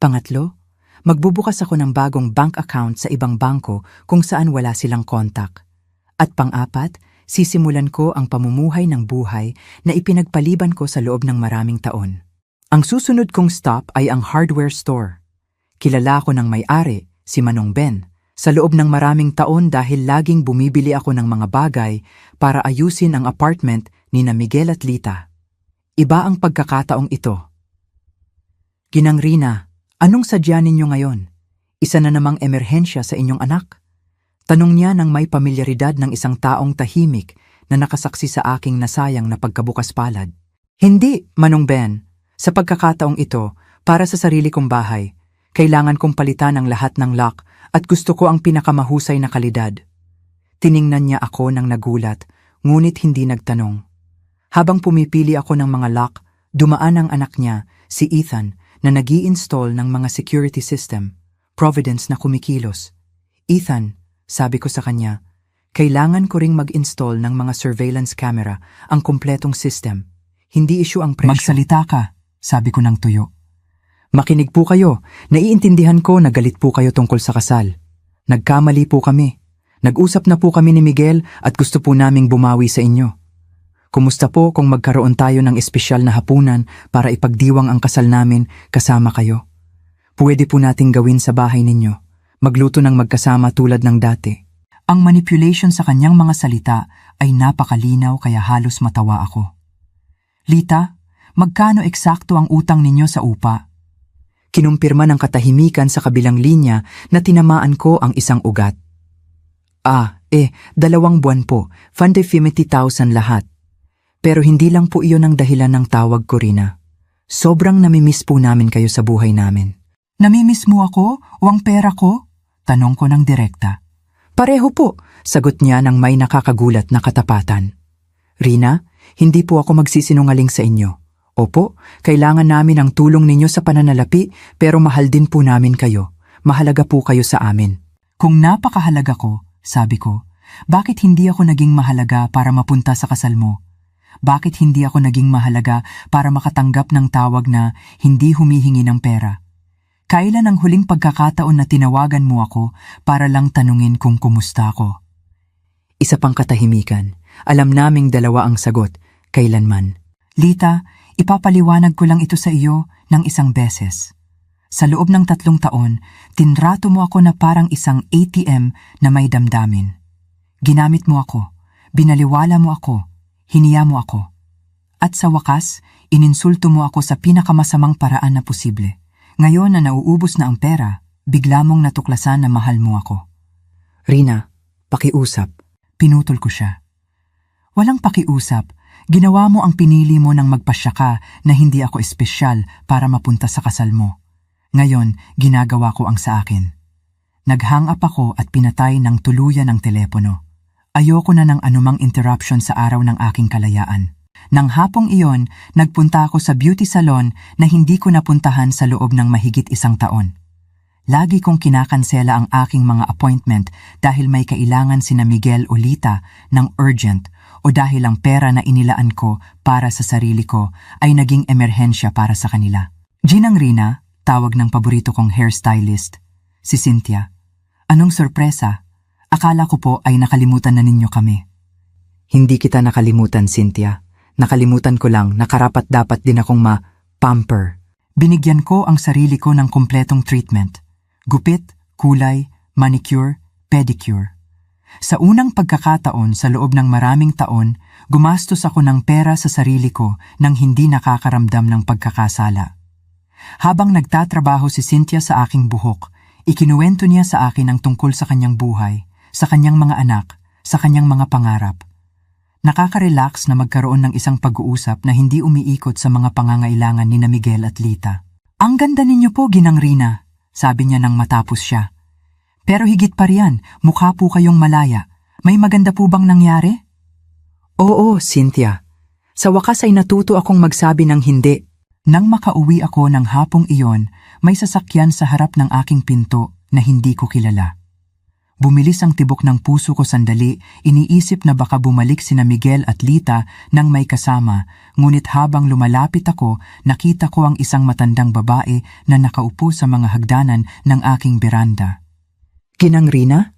Pangatlo, magbubukas ako ng bagong bank account sa ibang bangko kung saan wala silang kontak. At pang-apat, sisimulan ko ang pamumuhay ng buhay na ipinagpaliban ko sa loob ng maraming taon. Ang susunod kong stop ay ang hardware store. Kilala ko ng may-ari, si Manong Ben, sa loob ng maraming taon dahil laging bumibili ako ng mga bagay para ayusin ang apartment ni na Miguel at Lita. Iba ang pagkakataong ito. Ginang Rina, anong sadya ninyo ngayon? Isa na namang emerhensya sa inyong anak? Tanong niya nang may pamilyaridad ng isang taong tahimik na nakasaksi sa aking nasayang na pagkabukas palad. Hindi, Manong Ben. Sa pagkakataong ito, para sa sarili kong bahay, kailangan kong palitan ang lahat ng lock at gusto ko ang pinakamahusay na kalidad. Tiningnan niya ako ng nagulat, ngunit hindi nagtanong. Habang pumipili ako ng mga lock, dumaan ang anak niya, si Ethan, na nag-i-install ng mga security system, Providence na kumikilos. Ethan, sabi ko sa kanya, kailangan ko ring mag-install ng mga surveillance camera, ang kumpletong system. Hindi issue ang presyo. Magsalita ka, sabi ko ng tuyo. Makinig po kayo, naiintindihan ko na galit po kayo tungkol sa kasal. Nagkamali po kami. Nag-usap na po kami ni Miguel at gusto po naming bumawi sa inyo. Kumusta po kung magkaroon tayo ng espesyal na hapunan para ipagdiwang ang kasal namin kasama kayo? Pwede po nating gawin sa bahay ninyo. Magluto ng magkasama tulad ng dati. Ang manipulation sa kanyang mga salita ay napakalinaw kaya halos matawa ako. Lita, magkano eksakto ang utang ninyo sa upa? Kinumpirma ng katahimikan sa kabilang linya na tinamaan ko ang isang ugat. 2 buwan po, 150,000 lahat. Pero hindi lang po iyon ang dahilan ng tawag ko, Rina. Sobrang namimiss po namin kayo sa buhay namin. Namimiss mo ako o ang pera ko? Tanong ko ng direkta. Pareho po, sagot niya ng may nakakagulat na katapatan. Rina, hindi po ako magsisinungaling sa inyo. Opo, kailangan namin ang tulong ninyo sa pananalapi pero mahal din po namin kayo. Mahalaga po kayo sa amin. Kung napakahalaga ko, sabi ko, bakit hindi ako naging mahalaga para mapunta sa kasal mo? Bakit hindi ako naging mahalaga para makatanggap ng tawag na hindi humihingi ng pera? Kailan ang huling pagkakataon na tinawagan mo ako para lang tanungin kung kumusta ako? Isa pang katahimikan. Alam naming dalawa ang sagot, kailanman. Lita, ipapaliwanag ko lang ito sa iyo ng isang beses. Sa loob ng 3 taon, tinrato mo ako na parang isang ATM na may damdamin. Ginamit mo ako, binaliwala mo ako, hiniya mo ako. At sa wakas, ininsulto mo ako sa pinakamasamang paraan na posible. Ngayon na nauubos na ang pera, bigla mong natuklasan na mahal mo ako. Rina, pakiusap. Pinutol ko siya. Walang pakiusap, ginawa mo ang pinili mo nang magpasya ka na hindi ako espesyal para mapunta sa kasal mo. Ngayon, ginagawa ko ang sa akin. Nag-hang up ako at pinatay ng tuluyan ang telepono. Ayoko na ng anumang interruption sa araw ng aking kalayaan. Nang hapong iyon, nagpunta ako sa beauty salon na hindi ko napuntahan sa loob ng mahigit 1 taon. Lagi kong kinakansela ang aking mga appointment dahil may kailangan sina Miguel o Lita ng urgent o dahil ang pera na inilaan ko para sa sarili ko ay naging emerhensya para sa kanila. Ginang Rina, tawag ng paborito kong hairstylist, si Cynthia. Anong sorpresa? Akala ko po ay nakalimutan na ninyo kami. Hindi kita nakalimutan, Cynthia. Nakalimutan ko lang na karapat-dapat din akong ma-pamper. Binigyan ko ang sarili ko ng kumpletong treatment. Gupit, kulay, manicure, pedicure. Sa unang pagkakataon sa loob ng maraming taon, gumastos ako ng pera sa sarili ko nang hindi nakakaramdam ng pagkakasala. Habang nagtatrabaho si Cynthia sa aking buhok, ikinuwento niya sa akin ang tungkol sa kanyang buhay, sa kanyang mga anak, sa kanyang mga pangarap. Nakaka-relax na magkaroon ng isang pag-uusap na hindi umiikot sa mga pangangailangan ni Miguel at Lita. Ang ganda ninyo po, Ginang Rina, sabi niya nang matapos siya. Pero higit pa riyan, mukha po kayong malaya. May maganda po bang nangyari? Oo, Cynthia. Sa wakas ay natuto akong magsabi ng hindi. Nang makauwi ako ng hapong iyon, may sasakyan sa harap ng aking pinto na hindi ko kilala. Bumilis ang tibok ng puso ko sandali, iniisip na baka bumalik sina Miguel at Lita nang may kasama, ngunit habang lumalapit ako, nakita ko ang isang matandang babae na nakaupo sa mga hagdanan ng aking beranda. Ginang Rina?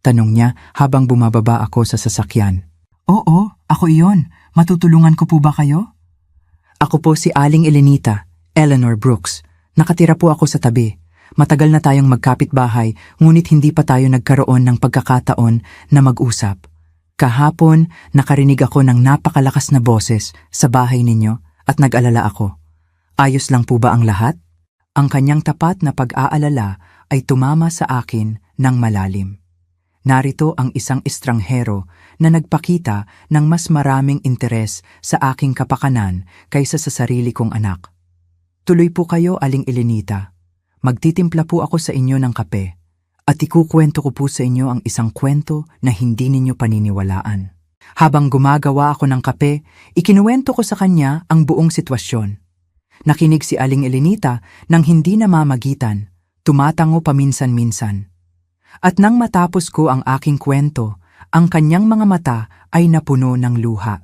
Tanong niya habang bumababa ako sa sasakyan. Oo, ako iyon. Matutulungan ko po ba kayo? Ako po si Aling Elenita, Eleanor Brooks. Nakatira po ako sa tabi. Matagal na tayong magkapit-bahay, ngunit hindi pa tayo nagkaroon ng pagkakataon na mag-usap. Kahapon, nakarinig ako ng napakalakas na boses sa bahay ninyo at nag-alala ako. Ayos lang po ba ang lahat? Ang kanyang tapat na pag-aalala ay tumama sa akin ng malalim. Narito ang isang estranghero na nagpakita ng mas maraming interes sa aking kapakanan kaysa sa sarili kong anak. Tuloy po kayo, Aling Elenita. Magtitimpla po ako sa inyo ng kape at ikukwento ko po sa inyo ang isang kwento na hindi ninyo paniniwalaan. Habang gumagawa ako ng kape, ikinuwento ko sa kanya ang buong sitwasyon. Nakinig si Aling Elenita nang hindi namamagitan, tumatango paminsan-minsan. At nang matapos ko ang aking kwento, ang kanyang mga mata ay napuno ng luha.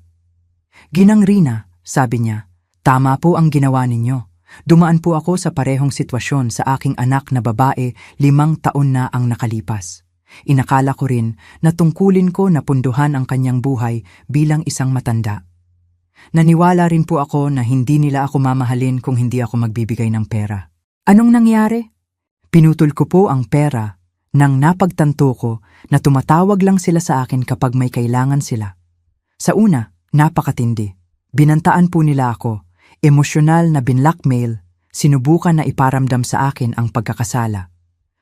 "Ginang Rina," sabi niya, "tama po ang ginawa ninyo. Dumaan po ako sa parehong sitwasyon sa aking anak na babae, 5 taon na ang nakalipas. Inakala ko rin na tungkulin ko na punduhan ang kanyang buhay bilang isang matanda. Naniwala rin po ako na hindi nila ako mamahalin kung hindi ako magbibigay ng pera. Anong nangyari? Pinutol ko po ang pera nang napagtanto ko na tumatawag lang sila sa akin kapag may kailangan sila. Sa una, napakatindi. Binantaan po nila ako. Emosyonal na binlockmail, sinubukan na iparamdam sa akin ang pagkakasala.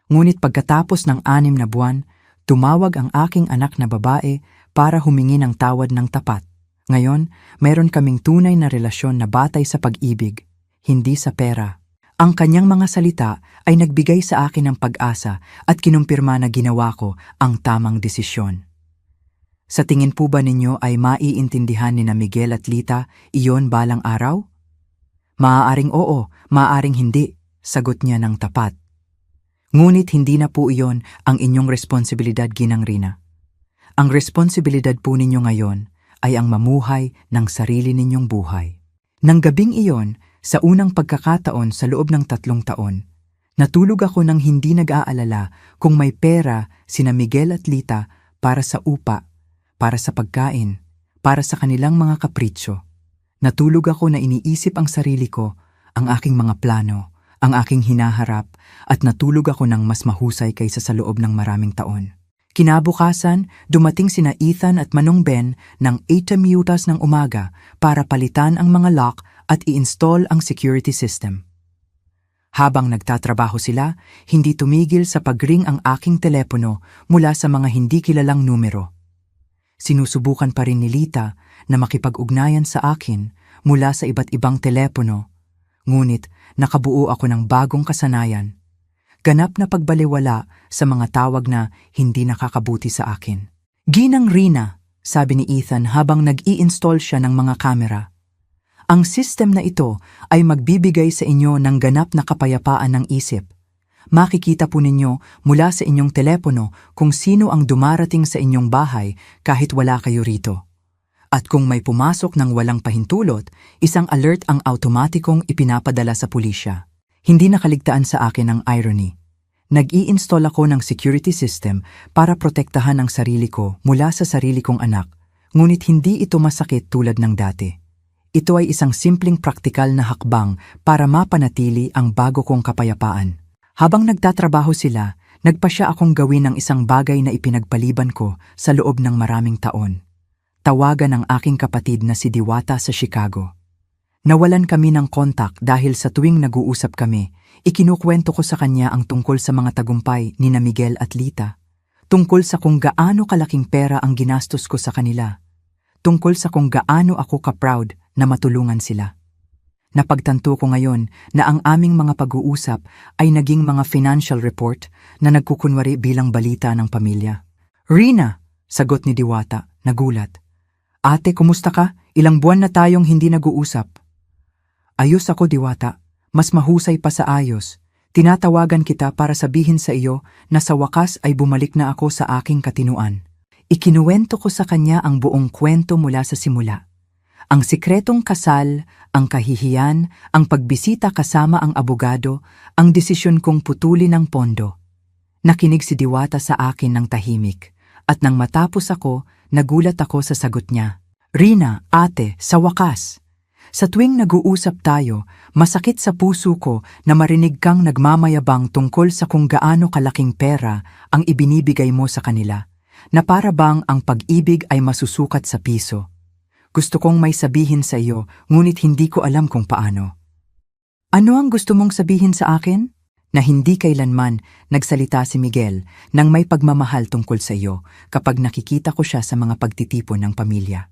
Ngunit pagkatapos ng 6 na buwan, tumawag ang aking anak na babae para humingi ng tawad ng tapat. Ngayon, mayroon kaming tunay na relasyon na batay sa pag-ibig, hindi sa pera. Ang kanyang mga salita ay nagbigay sa akin ng pag-asa at kinumpirma na ginawa ko ang tamang desisyon. Sa tingin po ba ninyo ay maiintindihan ni na Miguel at Lita iyon balang araw? Maaaring oo, maaaring hindi, sagot niya ng tapat. Ngunit hindi na po iyon ang inyong responsibilidad, Ginang Rina. Ang responsibilidad po ninyo ngayon ay ang mamuhay ng sarili ninyong buhay. Nang gabing iyon, sa unang pagkakataon sa loob ng 3 taon, natulog ako nang hindi nag-aalala kung may pera sina Miguel at Lita para sa upa, para sa pagkain, para sa kanilang mga kapritsyo. Natulog ako na iniisip ang sarili ko, ang aking mga plano, ang aking hinaharap, at natulog ako ng mas mahusay kaysa sa loob ng maraming taon. Kinabukasan, dumating sina Ethan at Manong Ben ng 8 ng umaga para palitan ang mga lock at i-install ang security system. Habang nagtatrabaho sila, hindi tumigil sa pag-ring ang aking telepono mula sa mga hindi kilalang numero. Sinusubukan pa rin ni Lita na makipag-ugnayan sa akin mula sa iba't ibang telepono, ngunit nakabuo ako ng bagong kasanayan. Ganap na pagbaliwala sa mga tawag na hindi nakakabuti sa akin. "Ginang Rina," sabi ni Ethan habang nag-i-install siya ng mga kamera. "Ang system na ito ay magbibigay sa inyo ng ganap na kapayapaan ng isip. Makikita po ninyo mula sa inyong telepono kung sino ang dumarating sa inyong bahay kahit wala kayo rito. At kung may pumasok ng walang pahintulot, isang alert ang automatikong ipinapadala sa pulisya." Hindi nakaligtaan sa akin ang irony. Nag-i-install ako ng security system para protektahan ang sarili ko mula sa sarili kong anak, ngunit hindi ito masakit tulad ng dati. Ito ay isang simpleng praktikal na hakbang para mapanatili ang bago kong kapayapaan. Habang nagtatrabaho sila, nagpasya akong gawin ang isang bagay na ipinagpaliban ko sa loob ng maraming taon. Tawagan ang aking kapatid na si Diwata sa Chicago. Nawalan kami ng kontak dahil sa tuwing nag-uusap kami, ikinukwento ko sa kanya ang tungkol sa mga tagumpay ni na Miguel at Lita, tungkol sa kung gaano kalaking pera ang ginastos ko sa kanila, tungkol sa kung gaano ako ka-proud na matulungan sila. Napagtanto ko ngayon na ang aming mga pag-uusap ay naging mga financial report na nagkukunwari bilang balita ng pamilya. "Rina," sagot ni Diwata, nagulat. "Ate, kumusta ka? Ilang buwan na tayong hindi nag-uusap." "Ayos ako, Diwata. Mas mahusay pa sa ayos. Tinatawagan kita para sabihin sa iyo na sa wakas ay bumalik na ako sa aking katinuan." Ikinuwento ko sa kanya ang buong kwento mula sa simula. Ang sikretong kasal, ang kahihiyan, ang pagbisita kasama ang abogado, ang desisyon kong putulin ang pondo. Nakinig si Diwata sa akin ng tahimik, at nang matapos ako, nagulat ako sa sagot niya. "Rina, ate, sa wakas. Sa tuwing nag-uusap tayo, masakit sa puso ko na marinig kang nagmamayabang tungkol sa kung gaano kalaking pera ang ibinibigay mo sa kanila, na para bang ang pag-ibig ay masusukat sa piso. Gusto kong may sabihin sa iyo, ngunit hindi ko alam kung paano." "Ano ang gusto mong sabihin sa akin?" na hindi kailanman nagsalita si Miguel nang may pagmamahal tungkol sa iyo kapag nakikita ko siya sa mga pagtitipon ng pamilya.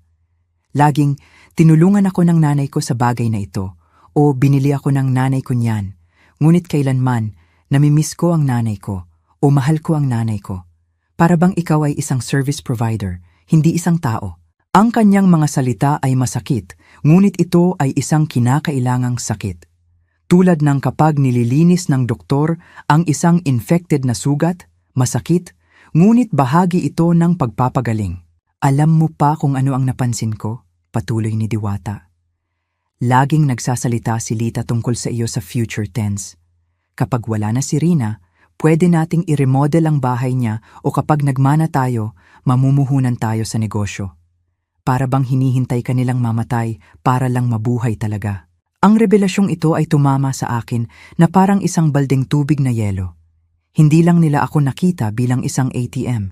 Laging tinulungan ako ng nanay ko sa bagay na ito o binili ako ng nanay ko niyan, ngunit kailanman namimiss ko ang nanay ko o mahal ko ang nanay ko. Para bang ikaw ay isang service provider, hindi isang tao. Ang kanyang mga salita ay masakit, ngunit ito ay isang kinakailangang sakit. Tulad ng kapag nililinis ng doktor ang isang infected na sugat, masakit, ngunit bahagi ito ng pagpapagaling. Alam mo pa kung ano ang napansin ko? Patuloy ni Diwata. Laging nagsasalita si Lita tungkol sa iyo sa future tense. Kapag wala na si Rina, pwede nating i-remodel ang bahay niya o kapag nagmana tayo, mamumuhunan tayo sa negosyo. Para bang hinihintay ka nilang mamatay para lang mabuhay talaga. Ang revelasyong ito ay tumama sa akin na parang isang baldeng tubig na yelo. Hindi lang nila ako nakita bilang isang ATM.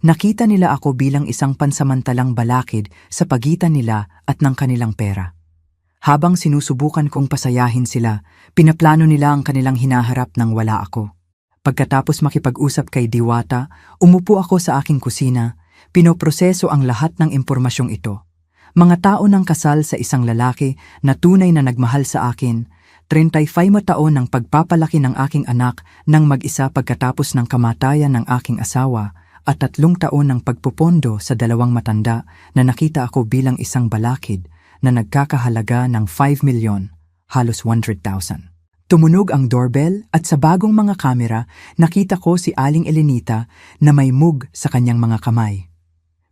Nakita nila ako bilang isang pansamantalang balakid sa pagitan nila at ng kanilang pera. Habang sinusubukan kong pasayahin sila, pinaplano nila ang kanilang hinaharap nang wala ako. Pagkatapos makipag-usap kay Diwata, umupo ako sa aking kusina. Pinoproseso ang lahat ng impormasyong ito. Mga tao ng kasal sa isang lalaki na tunay na nagmahal sa akin, 35 taon ng pagpapalaki ng aking anak nang mag-isa pagkatapos ng kamatayan ng aking asawa at 3 taon ng pagpupondo sa 2 matanda na nakita ako bilang isang balakid na nagkakahalaga ng 5 milyon, halos 100,000. Tumunog ang doorbell at sa bagong mga kamera nakita ko si Aling Elenita na may mug sa kanyang mga kamay.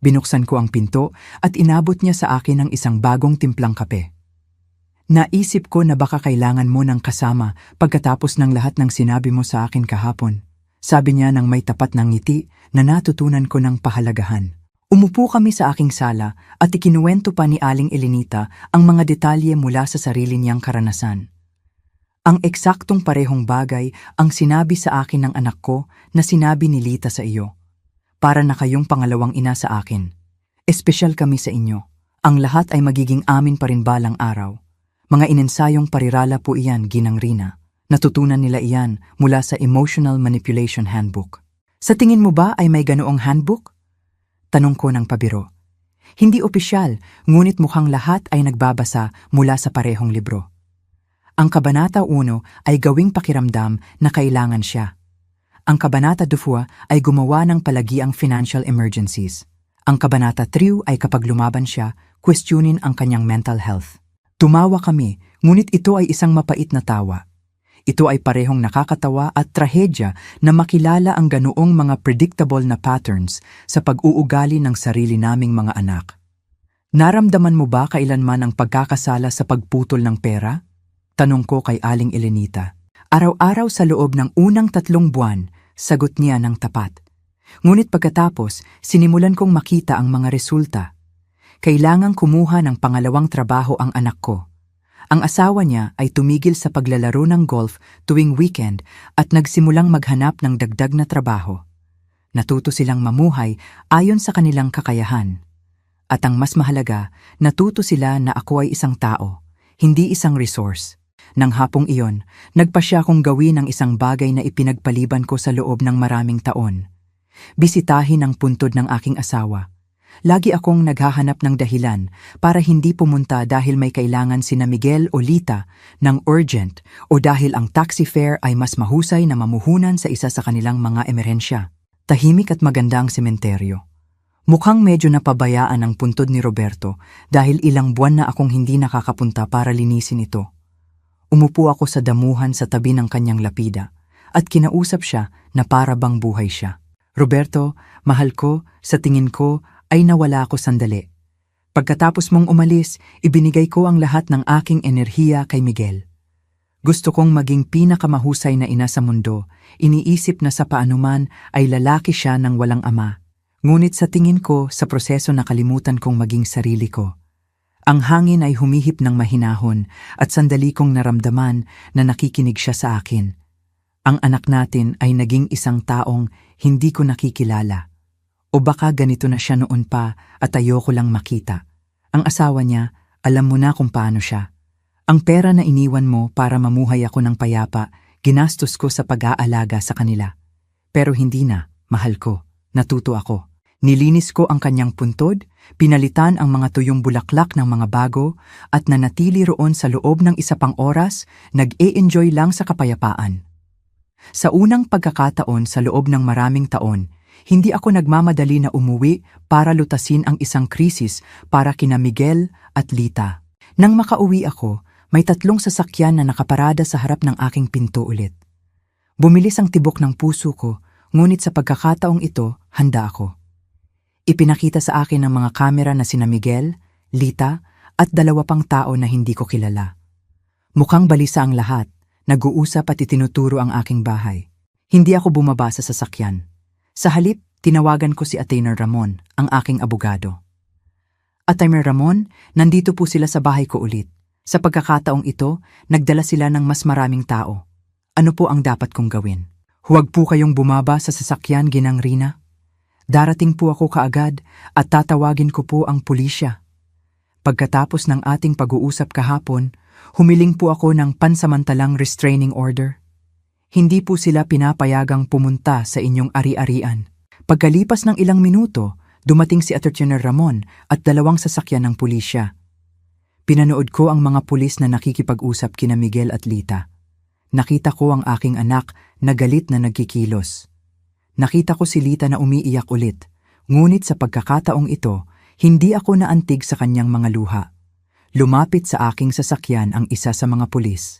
Binuksan ko ang pinto at inabot niya sa akin ang isang bagong timplang kape. Naisip ko na baka kailangan mo ng kasama pagkatapos ng lahat ng sinabi mo sa akin kahapon. Sabi niya nang may tapat ng ngiti na natutunan ko ng pahalagahan. Umupo kami sa aking sala at ikinuwento pa ni Aling Elenita ang mga detalye mula sa sarili niyang karanasan. Ang eksaktong parehong bagay ang sinabi sa akin ng anak ko na sinabi ni Lita sa iyo. Para na kayong pangalawang ina sa akin. Espesyal kami sa inyo. Ang lahat ay magiging amin pa rin balang araw. Mga inensayong parirala po iyan, Ginang Rina. Natutunan nila iyan mula sa Emotional Manipulation Handbook. Sa tingin mo ba ay may ganoong handbook? Tanong ko ng pabiro. Hindi opisyal, ngunit mukhang lahat ay nagbabasa mula sa parehong libro. Ang Kabanata 1 ay gawing pakiramdam na kailangan siya. Ang Kabanata 2 ay gumawa ng palagiang financial emergencies. Ang Kabanata 3 ay kapag lumaban siya, questionin ang kanyang mental health. Tumawa kami, ngunit ito ay isang mapait na tawa. Ito ay parehong nakakatawa at trahedya na makilala ang ganoong mga predictable na patterns sa pag-uugali ng sarili naming mga anak. Naramdaman mo ba kailanman ang pagkakasala sa pagputol ng pera? Tanong ko kay Aling Elenita. Araw-araw sa loob ng unang 3 buwan, sagot niya ng tapat. Ngunit pagkatapos, sinimulan kong makita ang mga resulta. Kailangang kumuha ng pangalawang trabaho ang anak ko. Ang asawa niya ay tumigil sa paglalaro ng golf tuwing weekend at nagsimulang maghanap ng dagdag na trabaho. Natuto silang mamuhay ayon sa kanilang kakayahan. At ang mas mahalaga, natuto sila na ako ay isang tao, hindi isang resource. Nang hapong iyon, nagpasya kong gawin ang isang bagay na ipinagpaliban ko sa loob ng maraming taon. Bisitahin ang puntod ng aking asawa. Lagi akong naghahanap ng dahilan para hindi pumunta dahil may kailangan sina Miguel o Lita ng urgent o dahil ang taxi fare ay mas mahusay na mamuhunan sa isa sa kanilang mga emerhensya. Tahimik at maganda ang sementeryo. Mukhang medyo napabayaan ang puntod ni Roberto dahil ilang buwan na akong hindi nakakapunta para linisin ito. Umupo ako sa damuhan sa tabi ng kanyang lapida at kinausap siya na para bang buhay siya. Roberto, mahal ko, sa tingin ko ay nawala ako sandali. Pagkatapos mong umalis, ibinigay ko ang lahat ng aking enerhiya kay Miguel. Gusto kong maging pinakamahusay na ina sa mundo, iniisip na sa paanuman ay lalaki siya ng walang ama. Ngunit sa tingin ko, sa proseso nakalimutan kong maging sarili ko. Ang hangin ay humihip ng mahinahon at sandali kong naramdaman na nakikinig siya sa akin. Ang anak natin ay naging isang taong hindi ko nakikilala. O baka ganito na siya noon pa at ayoko lang makita. Ang asawa niya, alam mo na kung paano siya. Ang pera na iniwan mo para mamuhay ako ng payapa, Ginastos ko sa pag-aalaga sa kanila. Pero hindi na, mahal ko, natuto ako. Nilinis ko ang kanyang puntod, pinalitan ang mga tuyong bulaklak ng mga bago, at nanatili roon sa loob ng isa pang oras, nag-e-enjoy lang sa kapayapaan. Sa unang pagkakataon sa loob ng maraming taon, hindi ako nagmamadali na umuwi para lutasin ang isang krisis para kina Miguel at Lita. Nang makauwi ako, may 3 sasakyan na nakaparada sa harap ng aking pinto ulit. Bumilis ang tibok ng puso ko, ngunit sa pagkakataong ito, handa ako. Ipinakita sa akin ng mga kamera na sina Miguel, Lita, at 2 pang tao na hindi ko kilala. Mukhang balisa ang lahat, nag-uusap at itinuturo ang aking bahay. Hindi ako bumaba sa sasakyan. Sa halip, tinawagan ko si Attorney Ramon, ang aking abogado. Attorney Ramon, nandito po sila sa bahay ko ulit. Sa pagkakataong ito, nagdala sila ng mas maraming tao. Ano po ang dapat kong gawin? Huwag po kayong bumaba sa sasakyan, Ginang Rina. Darating po ako kaagad at tatawagin ko po ang pulisya. Pagkatapos ng ating pag-uusap kahapon, humiling po ako ng pansamantalang restraining order. Hindi po sila pinapayagang pumunta sa inyong ari-arian. Pagkalipas ng ilang minuto, dumating si Attorney Ramon at 2 sasakyan ng pulisya. Pinanood ko ang mga pulis na nakikipag-usap kina Miguel at Lita. Nakita ko ang aking anak na galit na nagkikilos. Nakita ko si Lita na umiiyak ulit, ngunit sa pagkakataong ito, hindi ako naantig sa kanyang mga luha. Lumapit sa aking sasakyan ang isa sa mga pulis.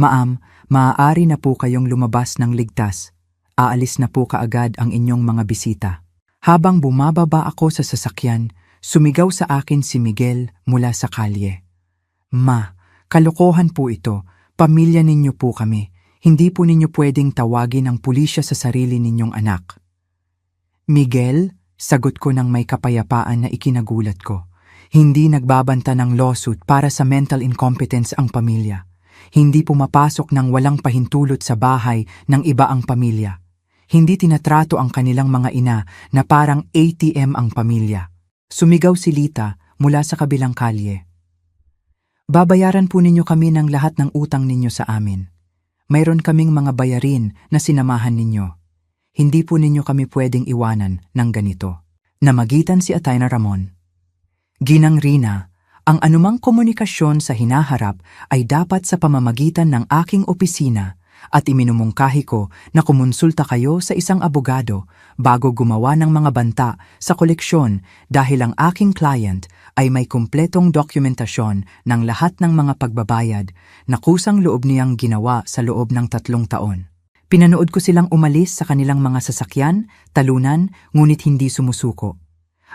Ma'am, maaari na po kayong lumabas ng ligtas. Aalis na po kaagad ang inyong mga bisita. Habang bumababa ako sa sasakyan, sumigaw sa akin si Miguel mula sa kalye. Ma, kalokohan po ito. Pamilya ninyo po kami. Hindi po ninyo pwedeng tawagin ang pulisya sa sarili ninyong anak. Miguel, sagot ko ng may kapayapaan na ikinagulat ko. Hindi nagbabanta ng lawsuit para sa mental incompetence ang pamilya. Hindi pumapasok ng walang pahintulot sa bahay ng iba ang pamilya. Hindi tinatrato ang kanilang mga ina na parang ATM ang pamilya. Sumigaw si Lita mula sa kabilang kalye. Babayaran po ninyo kami ng lahat ng utang ninyo sa amin. Mayroon kaming mga bayarin na sinamahan ninyo. Hindi po ninyo kami pwedeng iwanan ng ganito. Namagitan si Attorney Ramon. Ginang Rina, ang anumang komunikasyon sa hinaharap ay dapat sa pamamagitan ng aking opisina at iminumungkahi ko na kumonsulta kayo sa isang abogado bago gumawa ng mga banta sa koleksyon dahil ang aking client ay may kumpletong dokumentasyon ng lahat ng mga pagbabayad na kusang loob niyang ginawa sa loob ng 3 taon. Pinanood ko silang umalis sa kanilang mga sasakyan, talunan, ngunit hindi sumusuko.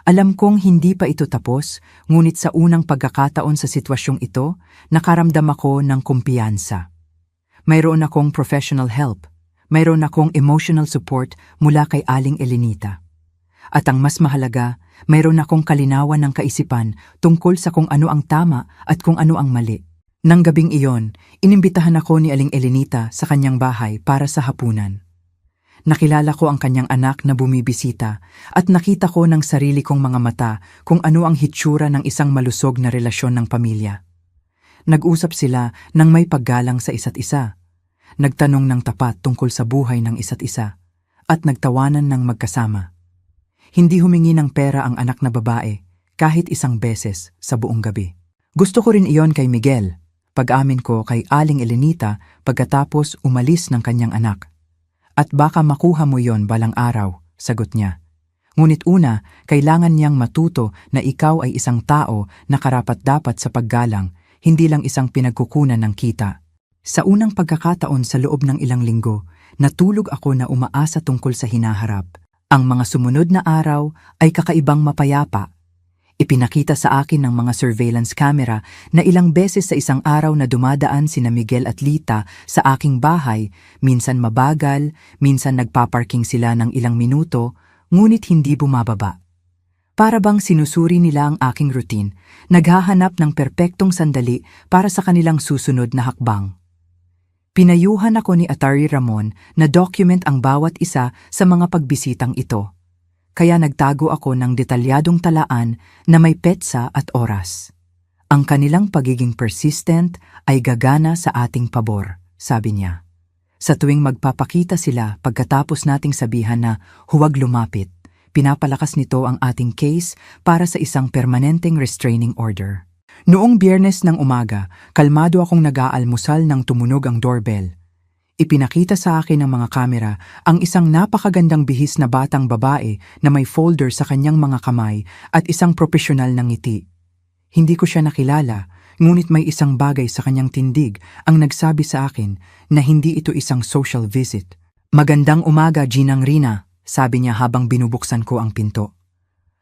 Alam kong hindi pa ito tapos, ngunit sa unang pagkakataon sa sitwasyong ito, nakaramdam ako ng kumpiyansa. Mayroon akong professional help, mayroon akong emotional support mula kay Aling Elenita. At ang mas mahalaga, mayroon akong kalinawan ng kaisipan tungkol sa kung ano ang tama at kung ano ang mali. Nang gabing iyon, inimbitahan ako ni Aling Elenita sa kanyang bahay para sa hapunan. Nakilala ko ang kanyang anak na bumibisita at nakita ko ng sarili kong mga mata kung ano ang hitsura ng isang malusog na relasyon ng pamilya. Nag-usap sila ng may paggalang sa isa't isa. Nagtanong ng tapat tungkol sa buhay ng isa't isa at nagtawanan ng magkasama. Hindi humingi ng pera ang anak na babae kahit isang beses sa buong gabi. Gusto ko rin iyon kay Miguel, pag-amin ko kay Aling Elenita pagkatapos umalis ng kanyang anak. At baka makuha mo yon balang araw, sagot niya. Ngunit una, kailangan niyang matuto na ikaw ay isang tao na karapat-dapat sa paggalang, hindi lang isang pinagkukunan ng kita. Sa unang pagkakataon sa loob ng ilang linggo, natulog ako na umaasa tungkol sa hinaharap. Ang mga sumunod na araw ay kakaibang mapayapa. Ipinakita sa akin ng mga surveillance camera na ilang beses sa isang araw na dumadaan sina Miguel at Lita sa aking bahay, minsan mabagal, minsan nagpaparking sila ng ilang minuto, ngunit hindi bumababa. Para bang sinusuri nila ang aking routine, naghahanap ng perpektong sandali para sa kanilang susunod na hakbang. Pinayuhan ako ni Attorney Ramon na document ang bawat isa sa mga pagbisitang ito. Kaya nagtago ako ng detalyadong talaan na may petsa at oras. Ang kanilang pagiging persistent ay gagana sa ating pabor, sabi niya. Sa tuwing magpapakita sila pagkatapos nating sabihan na huwag lumapit, pinapalakas nito ang ating case para sa isang permanenteng restraining order. Noong Biyernes ng umaga, kalmado akong nag-aalmusal nang tumunog ang doorbell. Ipinakita sa akin ng mga kamera ang isang napakagandang bihis na batang babae na may folder sa kanyang mga kamay at isang propesyonal na ngiti. Hindi ko siya nakilala, ngunit may isang bagay sa kanyang tindig ang nagsabi sa akin na hindi ito isang social visit. "Magandang umaga, Ginang Rina," sabi niya habang binubuksan ko ang pinto.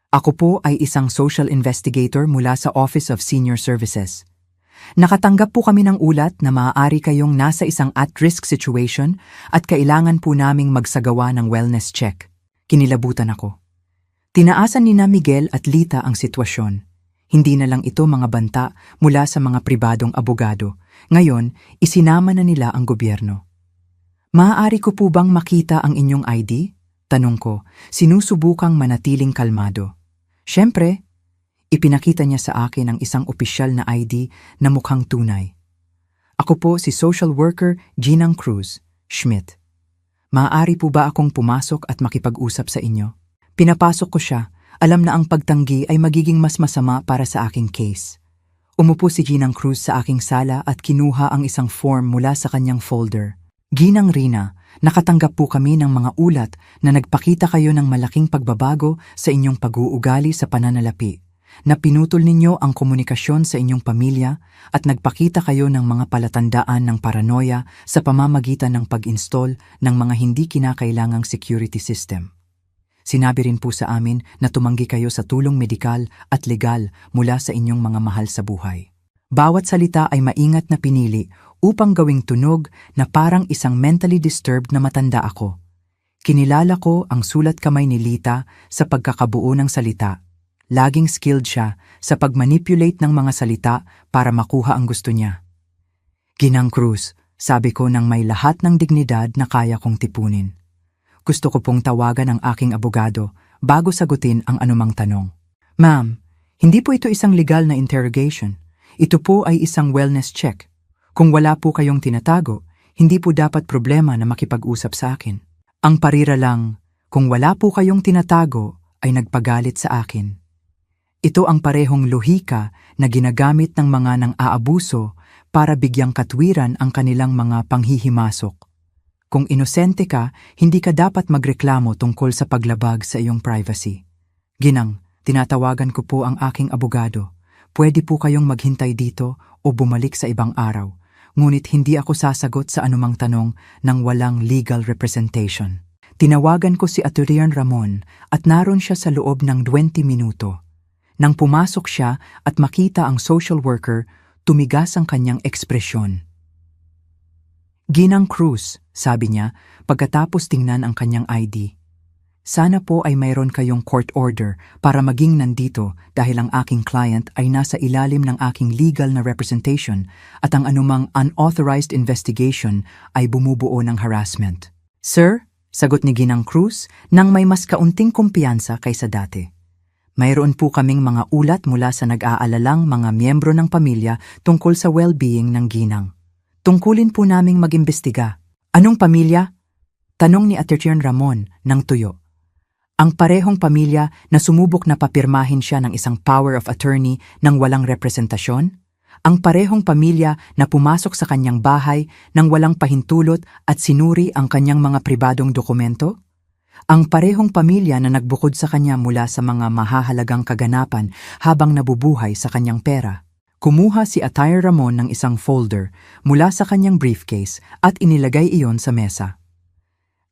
"Ako po ay isang social investigator mula sa Office of Senior Services. Nakatanggap po kami ng ulat na maaari kayong nasa isang at-risk situation at kailangan po naming magsagawa ng wellness check." Kinilabutan ako. Tinaasan ni Miguel at Lita ang sitwasyon. Hindi na lang ito mga banta mula sa mga pribadong abogado. Ngayon, isinama na nila ang gobyerno. "Maaari ko po bang makita ang inyong ID?" Tanong ko, sinusubukang manatiling kalmado. Siyempre, ipinakita niya sa akin ang isang opisyal na ID na mukhang tunay. "Ako po si Social Worker Ginang Cruz, Schmidt. Maaari po ba akong pumasok at makipag-usap sa inyo?" Pinapasok ko siya. Alam na ang pagtanggi ay magiging mas masama para sa aking case. Umupo si Ginang Cruz sa aking sala at kinuha ang isang form mula sa kanyang folder. "Ginang Rina, nakatanggap po kami ng mga ulat na nagpakita kayo ng malaking pagbabago sa inyong pag-uugali sa pananalapi, na pinutol ninyo ang komunikasyon sa inyong pamilya at nagpakita kayo ng mga palatandaan ng paranoia sa pamamagitan ng pag-install ng mga hindi kinakailangang security system. Sinabi rin po sa amin na tumanggi kayo sa tulong medikal at legal mula sa inyong mga mahal sa buhay. Bawat salita ay maingat na pinili upang gawing tunog na parang isang mentally disturbed na matanda ako. Kinilala ko ang sulat kamay ni Lita sa pagkakabuo ng salita. Laging skilled siya sa pag-manipulate ng mga salita para makuha ang gusto niya. "Ginang Cruz," sabi ko nang may lahat ng dignidad na kaya kong tipunin. "Gusto ko pong tawagan ang aking abogado bago sagutin ang anumang tanong." "Ma'am, hindi po ito isang legal na interrogation. Ito po ay isang wellness check. Kung wala po kayong tinatago, hindi po dapat problema na makipag-usap sa akin. Ang parira lang, kung wala po kayong tinatago ay nagpagalit sa akin. Ito ang parehong lohika na ginagamit ng mga nang-aabuso para bigyang katwiran ang kanilang mga panghihimasok. Kung inosente ka, hindi ka dapat magreklamo tungkol sa paglabag sa iyong privacy. Ginang, tinatawagan ko po ang aking abogado. Pwede po kayong maghintay dito o bumalik sa ibang araw. Ngunit hindi ako sasagot sa anumang tanong nang walang legal representation." Tinawagan ko si Attorney Ramon at naroon siya sa loob ng 20 minuto. Nang pumasok siya at makita ang social worker, tumigas ang kanyang ekspresyon. "Ginang Cruz," sabi niya pagkatapos tingnan ang kanyang ID. "Sana po ay mayroon kayong court order para maging nandito dahil ang aking client ay nasa ilalim ng aking legal na representation at ang anumang unauthorized investigation ay bumubuo ng harassment." "Sir," sagot ni Ginang Cruz nang may mas kaunting kumpiyansa kaysa dati. "Mayroon po kaming mga ulat mula sa nag-aalalang mga miyembro ng pamilya tungkol sa well-being ng ginang. Tungkulin po naming mag-imbestiga." "Anong pamilya?" tanong ni Attorney Ramon ng tuyo. "Ang parehong pamilya na sumubok na papirmahin siya ng isang power of attorney nang walang representasyon? Ang parehong pamilya na pumasok sa kanyang bahay nang walang pahintulot at sinuri ang kanyang mga pribadong dokumento? Ang parehong pamilya na nagbukod sa kanya mula sa mga mahahalagang kaganapan habang nabubuhay sa kanyang pera?" Kumuha si Attorney Ramon ng isang folder mula sa kanyang briefcase at inilagay iyon sa mesa.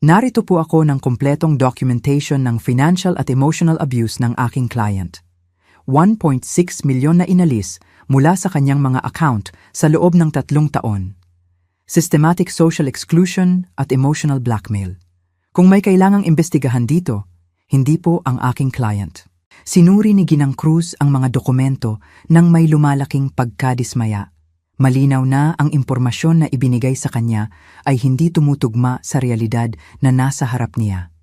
"Narito po ako ng kumpletong documentation ng financial at emotional abuse ng aking client. 1.6 milyon na inalis mula sa kanyang mga account sa loob ng 3 taon. Systematic social exclusion at emotional blackmail. Kung may kailangang imbestigahan dito, hindi po ang aking client." Sinuri ni Ginang Cruz ang mga dokumento nang may lumalaking pagkadismaya. Malinaw na ang impormasyon na ibinigay sa kanya ay hindi tumutugma sa realidad na nasa harap niya.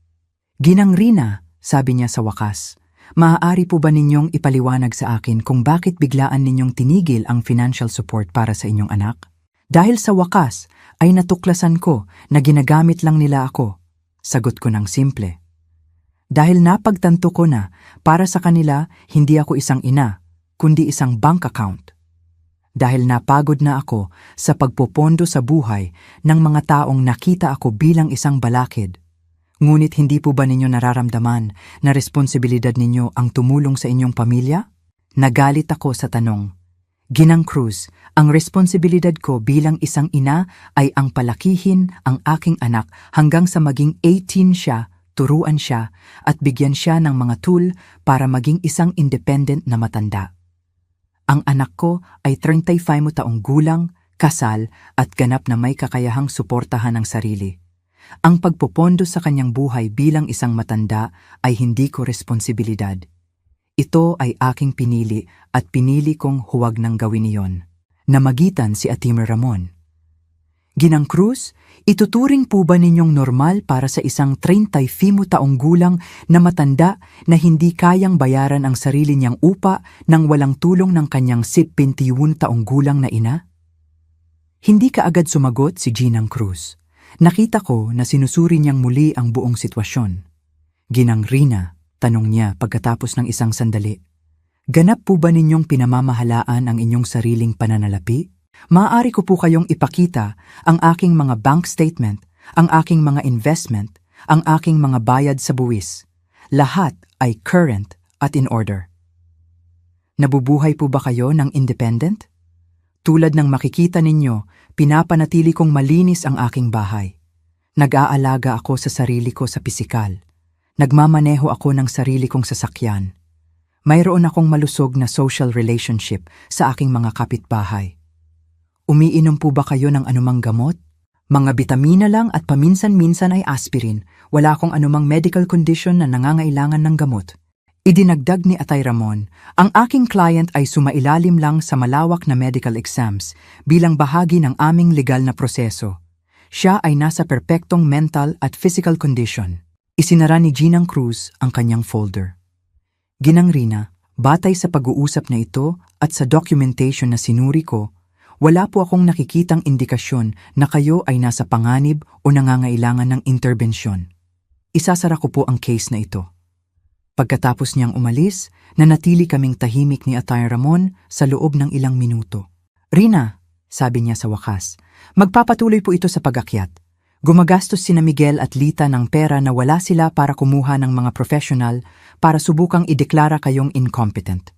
"Ginang Rina," sabi niya sa wakas, "maaari po ba ninyong ipaliwanag sa akin kung bakit biglaan ninyong tinigil ang financial support para sa inyong anak? Dahil sa wakas, ay natuklasan ko na ginagamit lang nila ako. Sagot ko ng simple. Dahil napagtanto ko na para sa kanila hindi ako isang ina, kundi isang bank account. Dahil napagod na ako sa pagpopondo sa buhay ng mga taong nakita ako bilang isang balakid. Ngunit hindi po ba ninyo nararamdaman na responsibilidad ninyo ang tumulong sa inyong pamilya? Nagalit ako sa tanong. Ginang Cruz, ang responsibilidad ko bilang isang ina ay ang palakihin ang aking anak hanggang sa maging 18 siya, turuan siya at bigyan siya ng mga tool para maging isang independent na matanda. Ang anak ko ay 35 taong gulang, kasal at ganap na may kakayahang suportahan ang sarili. Ang pagpopondo sa kanyang buhay bilang isang matanda ay hindi ko responsibilidad. Ito ay aking pinili at pinili kong huwag nang gawin iyon. Namagitan si Atimer Ramon. Ginang Cruz, ituturing po ba ninyong normal para sa isang 35 taong gulang na matanda na hindi kayang bayaran ang sarili niyang upa nang walang tulong ng kanyang 21 taong gulang na ina? Hindi kaagad sumagot si Ginang Cruz. Nakita ko na sinusuri niyang muli ang buong sitwasyon. Ginang Rina, tanong niya pagkatapos ng isang sandali. Ganap po ba ninyong pinamamahalaan ang inyong sariling pananalapi? Maaari ko po kayong ipakita ang aking mga bank statement, ang aking mga investment, ang aking mga bayad sa buwis. Lahat ay current at in order. Nabubuhay po ba kayo ng independent? Tulad ng makikita ninyo, pinapanatili kong malinis ang aking bahay. Nag-aalaga ako sa sarili ko sa pisikal. Nagmamaneho ako ng sarili kong sasakyan. Mayroon akong malusog na social relationship sa aking mga kapitbahay. Umiinom po ba kayo ng anumang gamot? Mga bitamina lang at paminsan-minsan ay aspirin. Wala akong anumang medical condition na nangangailangan ng gamot. Idinagdag ni Atay Ramon, ang aking client ay sumailalim lang sa malawak na medical exams bilang bahagi ng aming legal na proseso. Siya ay nasa perpektong mental at physical condition. Isinara ni Ginang Cruz ang kanyang folder. Ginang Rina, batay sa pag-uusap na ito at sa documentation na sinuri ko, wala po akong nakikitang indikasyon na kayo ay nasa panganib o nangangailangan ng interbensyon. Isasara ko po ang case na ito. Pagkatapos niyang umalis, nanatili kaming tahimik ni Atay Ramon sa loob ng ilang minuto. Rina, sabi niya sa wakas, magpapatuloy po ito sa pag-akyat. Gumagastos sina Miguel at Lita ng pera na wala sila para kumuha ng mga professional para subukang ideklara kayong incompetent.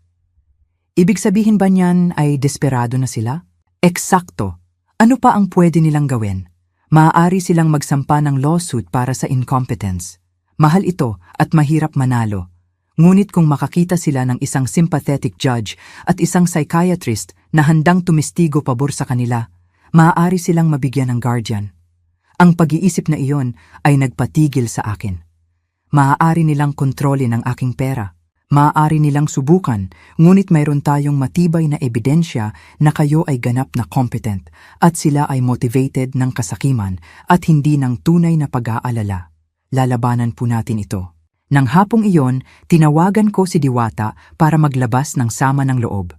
Ibig sabihin ba niyan ay desperado na sila? Eksakto. Ano pa ang pwede nilang gawin? Maaari silang magsampa ng lawsuit para sa incompetence. Mahal ito at mahirap manalo. Ngunit kung makakita sila ng isang sympathetic judge at isang psychiatrist na handang tumistigo pabor sa kanila, maaari silang mabigyan ng guardian. Ang pag-iisip na iyon ay nagpatigil sa akin. Maaari nilang kontrolin ang aking pera. Maaari nilang subukan, ngunit mayroon tayong matibay na ebidensya na kayo ay ganap na competent at sila ay motivated ng kasakiman at hindi ng tunay na pag-aalala. Lalabanan po natin ito. Nang hapong iyon, tinawagan ko si Diwata para maglabas ng sama ng loob.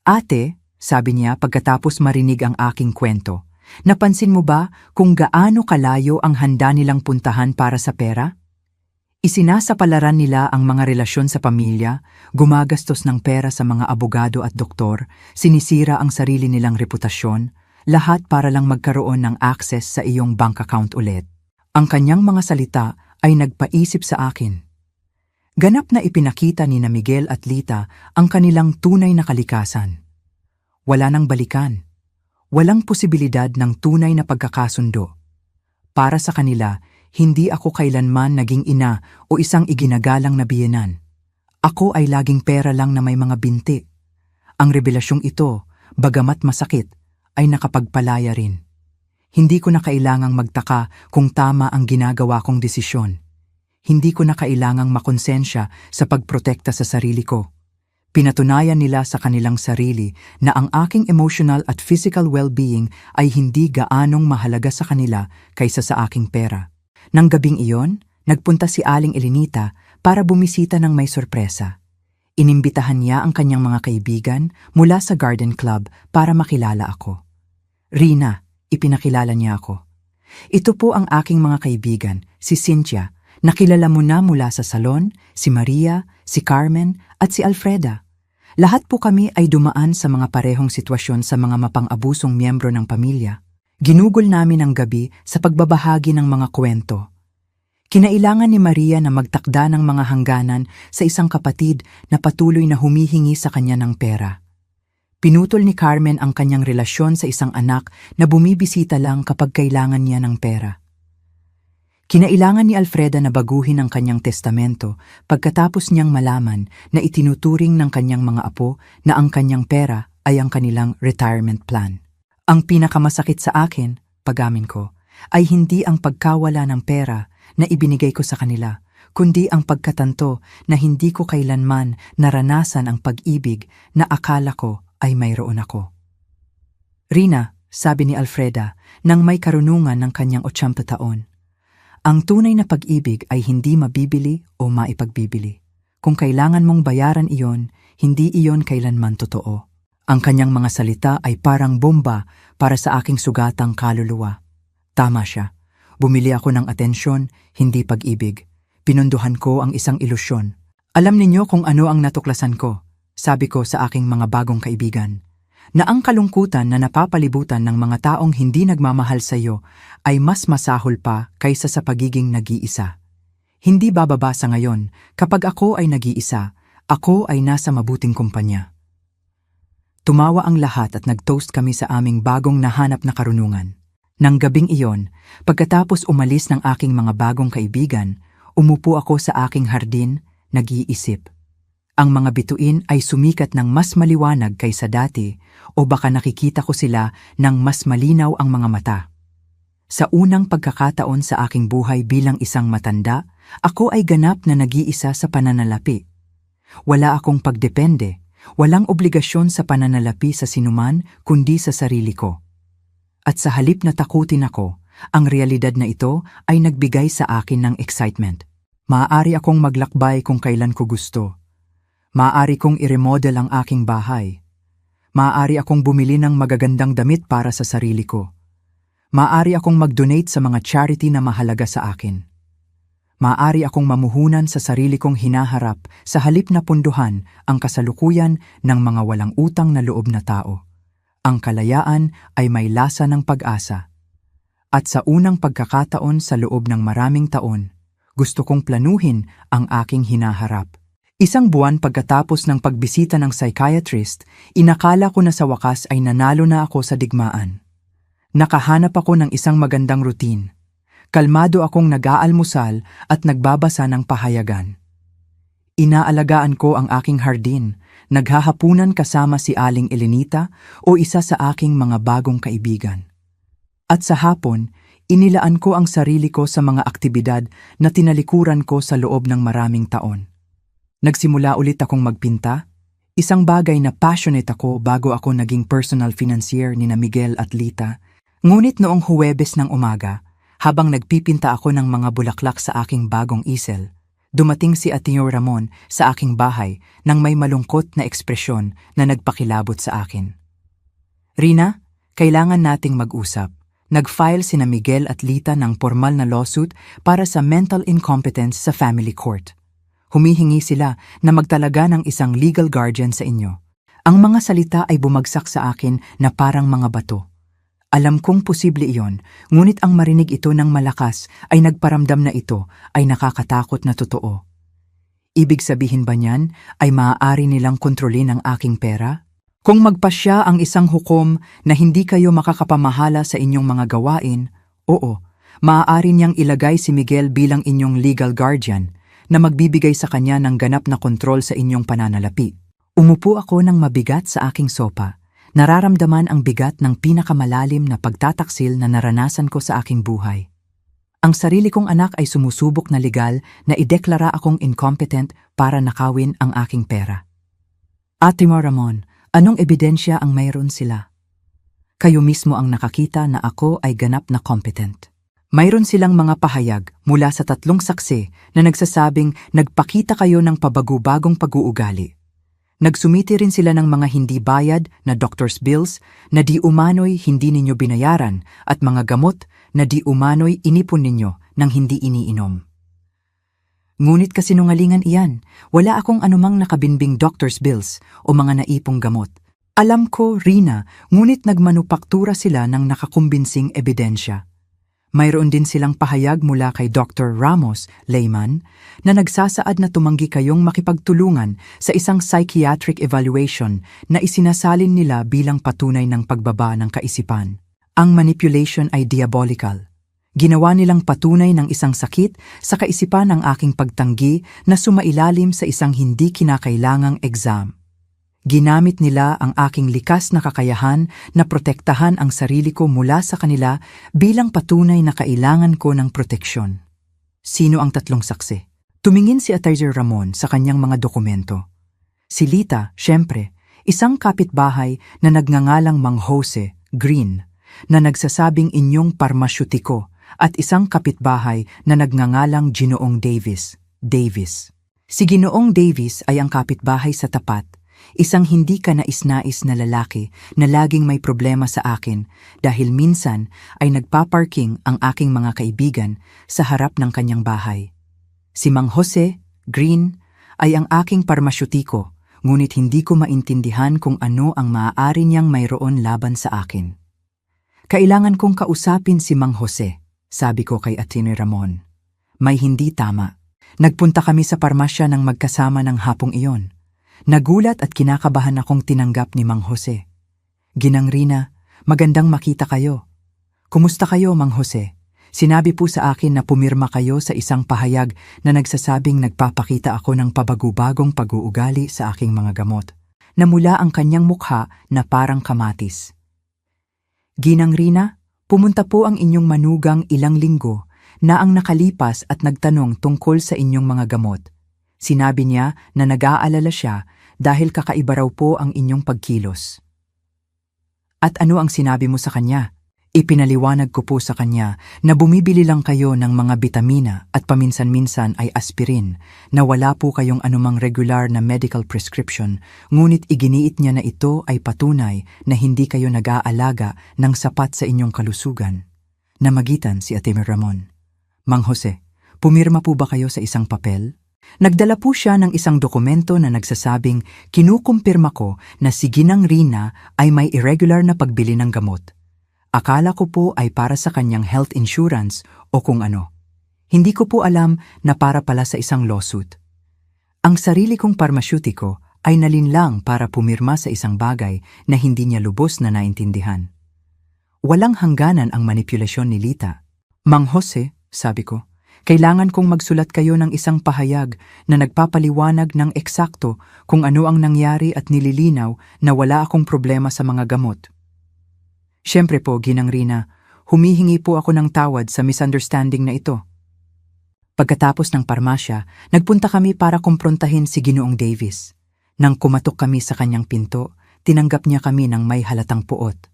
Ate, sabi niya pagkatapos marinig ang aking kwento, napansin mo ba kung gaano kalayo ang handa nilang puntahan para sa pera? Isinasapalaran nila ang mga relasyon sa pamilya, gumagastos ng pera sa mga abogado at doktor, sinisira ang sarili nilang reputasyon, lahat para lang magkaroon ng access sa iyong bank account ulit. Ang kanyang mga salita ay nagpaisip sa akin. Ganap na ipinakita ni Miguel at Lita ang kanilang tunay na kalikasan. Wala nang balikan. Walang posibilidad ng tunay na pagkakasundo. Para sa kanila, hindi ako kailanman naging ina o isang iginagalang na biyenan. Ako ay laging pera lang na may mga binti. Ang revelasyong ito, bagamat masakit, ay nakapagpalaya rin. Hindi ko na kailangang magtaka kung tama ang ginagawa kong desisyon. Hindi ko na kailangang makonsensya sa pagprotekta sa sarili ko. Pinatunayan nila sa kanilang sarili na ang aking emotional at physical well-being ay hindi gaanong mahalaga sa kanila kaysa sa aking pera. Nang gabing iyon, nagpunta si Aling Elenita para bumisita ng may sorpresa. Inimbitahan niya ang kanyang mga kaibigan mula sa garden club para makilala ako. Rina, ipinakilala niya ako. Ito po ang aking mga kaibigan, si Cynthia, nakilala mo na mula sa salon, si Maria, si Carmen, at si Alfreda. Lahat po kami ay dumaan sa mga parehong sitwasyon sa mga mapang-abusong miyembro ng pamilya. Ginugol namin ang gabi sa pagbabahagi ng mga kwento. Kinailangan ni Maria na magtakda ng mga hangganan sa isang kapatid na patuloy na humihingi sa kanya ng pera. Pinutol ni Carmen ang kanyang relasyon sa isang anak na bumibisita lang kapag kailangan niya ng pera. Kinailangan ni Alfreda na baguhin ang kanyang testamento pagkatapos niyang malaman na itinuturing ng kanyang mga apo na ang kanyang pera ay ang kanilang retirement plan. Ang pinakamasakit sa akin, pag-amin ko, ay hindi ang pagkawala ng pera na ibinigay ko sa kanila, kundi ang pagkatanto na hindi ko kailanman naranasan ang pag-ibig na akala ko ay mayroon ako. Rina, sabi ni Alfreda nang may karunungan ng kanyang 80 taon, ang tunay na pag-ibig ay hindi mabibili o maipagbibili. Kung kailangan mong bayaran iyon, hindi iyon kailanman totoo. Ang kanyang mga salita ay parang bomba para sa aking sugatang kaluluwa. Tama siya. Bumili ako ng atensyon, hindi pag-ibig. Pinunduhan ko ang isang ilusyon. Alam ninyo kung ano ang natuklasan ko, sabi ko sa aking mga bagong kaibigan, na ang kalungkutan na napapalibutan ng mga taong hindi nagmamahal sa iyo ay mas masahol pa kaysa sa pagiging nag-iisa. Hindi bababa sa ngayon, kapag ako ay nag-iisa, ako ay nasa mabuting kumpanya. Tumawa ang lahat at nag-toast kami sa aming bagong nahanap na karunungan. Nang gabing iyon, pagkatapos umalis ng aking mga bagong kaibigan, umupo ako sa aking hardin, nag-iisip. Ang mga bituin ay sumikat ng mas maliwanag kaysa dati o baka nakikita ko sila ng mas malinaw ang mga mata. Sa unang pagkakataon sa aking buhay bilang isang matanda, ako ay ganap na nag-iisa sa pananalapi. Wala akong pagdepende, walang obligasyon sa pananalapi sa sinuman kundi sa sarili ko. At sa halip na takutin ako, ang realidad na ito ay nagbigay sa akin ng excitement. Maaari akong maglakbay kung kailan ko gusto. Maaari kong i-remodel ang aking bahay. Maaari akong bumili ng magagandang damit para sa sarili ko. Maaari akong mag-donate sa mga charity na mahalaga sa akin. Maaari akong mamuhunan sa sarili kong hinaharap sa halip na punduhan ang kasalukuyan ng mga walang utang na loob na tao. Ang kalayaan ay may lasa ng pag-asa. At sa unang pagkakataon sa loob ng maraming taon, gusto kong planuhin ang aking hinaharap. Isang buwan pagkatapos ng pagbisita ng psychiatrist, inakala ko na sa wakas ay nanalo na ako sa digmaan. Nakahanap ako ng isang magandang routine. Kalmado akong nag-aalmusal at nagbabasa ng pahayagan. Inaalagaan ko ang aking hardin, naghahapunan kasama si Aling Elenita o isa sa aking mga bagong kaibigan. At sa hapon, inilaan ko ang sarili ko sa mga aktibidad na tinalikuran ko sa loob ng maraming taon. Nagsimula ulit akong magpinta, isang bagay na passionate ako bago ako naging personal financier ni na Miguel at Lita. Ngunit noong Huwebes ng umaga, habang nagpipinta ako ng mga bulaklak sa aking bagong easel, dumating si Atinyo Ramon sa aking bahay nang may malungkot na ekspresyon na nagpakilabot sa akin. Rina, kailangan nating mag-usap. Nag-file sina Miguel at Lita ng formal na lawsuit para sa mental incompetence sa family court. Humihingi sila na magtalaga ng isang legal guardian sa inyo. Ang mga salita ay bumagsak sa akin na parang mga bato. Alam kong posible iyon, ngunit ang marinig ito ng malakas ay nagparamdam na ito ay nakakatakot na totoo. Ibig sabihin ba niyan ay maaari nilang kontrolin ang aking pera? Kung magpasya ang isang hukom na hindi kayo makakapamahala sa inyong mga gawain, oo, maaari niyang ilagay si Miguel bilang inyong legal guardian na magbibigay sa kanya ng ganap na kontrol sa inyong pananalapi. Umupo ako ng mabigat sa aking sopa. Nararamdaman ang bigat ng pinakamalalim na pagtataksil na naranasan ko sa aking buhay. Ang sarili kong anak ay sumusubok na legal na ideklara akong incompetent para nakawin ang aking pera. Atinyo Ramon, anong ebidensya ang mayroon sila? Kayo mismo ang nakakita na ako ay ganap na competent. Mayroon silang mga pahayag mula sa 3 saksi na nagsasabing nagpakita kayo ng pabago-bagong pag-uugali. Nagsumiti rin sila ng mga hindi bayad na doctor's bills na di umano'y hindi ninyo binayaran at mga gamot na di umano'y inipon ninyo nang hindi iniinom. Ngunit kasinungalingan iyan, wala akong anumang nakabinbing doctor's bills o mga naipong gamot. Alam ko, Rina, ngunit nagmanupaktura sila ng nakakumbinsing ebidensya. Mayroon din silang pahayag mula kay Dr. Ramos, layman, na nagsasaad na tumanggi kayong makipagtulungan sa isang psychiatric evaluation na isinasalin nila bilang patunay ng pagbaba ng kaisipan. Ang manipulation ay diabolical. Ginawa nilang patunay ng isang sakit sa kaisipan ang aking pagtanggi na sumailalim sa isang hindi kinakailangang exam. Ginamit nila ang aking likas na kakayahan na protektahan ang sarili ko mula sa kanila bilang patunay na kailangan ko ng proteksyon. Sino ang tatlong saksi? Tumingin si Attorney Ramon sa kanyang mga dokumento. Si Lita, syempre, isang kapitbahay na nagngangalang Mang Jose, Green, na nagsasabing inyong parmasyutiko at isang kapitbahay na nagngangalang Ginoong Davis, Davis. Si Ginoong Davis ay ang kapitbahay sa tapat, isang hindi kanais-nais na lalaki na laging may problema sa akin dahil minsan ay nagpaparking ang aking mga kaibigan sa harap ng kanyang bahay. Si Mang Jose, Green, ay ang aking parmasyutiko, ngunit hindi ko maintindihan kung ano ang maaari niyang mayroon laban sa akin. Kailangan kong kausapin si Mang Jose, sabi ko kay Attorney Ramon. May hindi tama. Nagpunta kami sa parmasya ng magkasama ng hapong iyon. Nagulat at kinakabahan akong tinanggap ni Mang Jose. Ginang Rina, magandang makita kayo. Kumusta kayo, Mang Jose? Sinabi po sa akin na pumirma kayo sa isang pahayag na nagsasabing nagpapakita ako ng pabagubagong pag-uugali sa aking mga gamot, na mula ang kanyang mukha na parang kamatis. Ginang Rina, pumunta po ang inyong manugang ilang linggo na ang nakalipas at nagtanong tungkol sa inyong mga gamot. Sinabi niya na nag-aalala siya dahil kakaiba raw po ang inyong pagkilos. At ano ang sinabi mo sa kanya? Ipinaliwanag ko po sa kanya na bumibili lang kayo ng mga bitamina at paminsan-minsan ay aspirin na wala po kayong anumang regular na medical prescription, ngunit iginiit niya na ito ay patunay na hindi kayo nag-aalaga ng sapat sa inyong kalusugan. Namagitan si Attorney Ramon. Mang Jose, pumirma po ba kayo sa isang papel? Nagdala po siya ng isang dokumento na nagsasabing kinukumpirma ko na si Ginang Rina ay may irregular na pagbili ng gamot. Akala ko po ay para sa kanyang health insurance o kung ano. Hindi ko po alam na para pala sa isang lawsuit. Ang sarili kong parmasyutiko ay nalinlang para pumirma sa isang bagay na hindi niya lubos na naintindihan. Walang hangganan ang manipulasyon ni Lita. Mang Jose, sabi ko, kailangan kong magsulat kayo ng isang pahayag na nagpapaliwanag ng eksakto kung ano ang nangyari at nililinaw na wala akong problema sa mga gamot. Siyempre po, Ginang Rina, humihingi po ako ng tawad sa misunderstanding na ito. Pagkatapos ng parmasya, nagpunta kami para kumprontahin si Ginoong Davis. Nang kumatok kami sa kanyang pinto, tinanggap niya kami ng may halatang puot.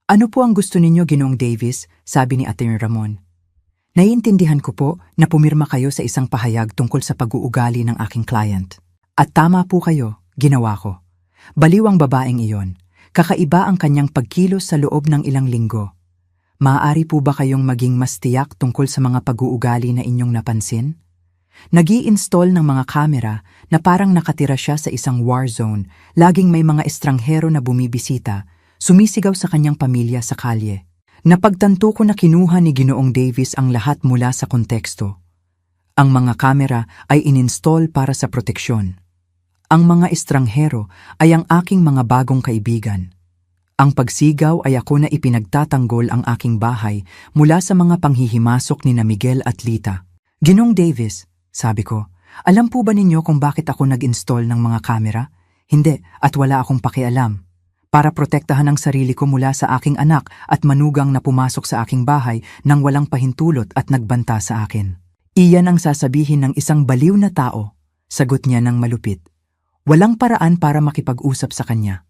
Ano po ang gusto ninyo, Ginoong Davis? Sabi ni Attorney Ramon. Naiintindihan ko po na pumirma kayo sa isang pahayag tungkol sa pag-uugali ng aking client. At tama po kayo, ginawa ko. Baliw ang babaeng iyon. Kakaiba ang kanyang pagkilos sa loob ng ilang linggo. Maaari po ba kayong maging mas tiyak tungkol sa mga pag-uugali na inyong napansin? Nag-i-install ng mga kamera na parang nakatira siya sa isang war zone, laging may mga estranghero na bumibisita, sumisigaw sa kanyang pamilya sa kalye. Napagtanto ko na kinuha ni Ginoong Davis ang lahat mula sa konteksto. Ang mga kamera ay ininstall para sa proteksyon. Ang mga estranghero ay ang aking mga bagong kaibigan. Ang pagsigaw ay ako na ipinagtatanggol ang aking bahay mula sa mga panghihimasok ni na Miguel at Lita. Ginoong Davis, sabi ko, alam po ba ninyo kung bakit ako nag-install ng mga kamera? Hindi, at wala akong pakialam. Para protektahan ang sarili ko mula sa aking anak at manugang na pumasok sa aking bahay nang walang pahintulot at nagbanta sa akin. Iyan ang sasabihin ng isang baliw na tao, sagot niya ng malupit. Walang paraan para makipag-usap sa kanya.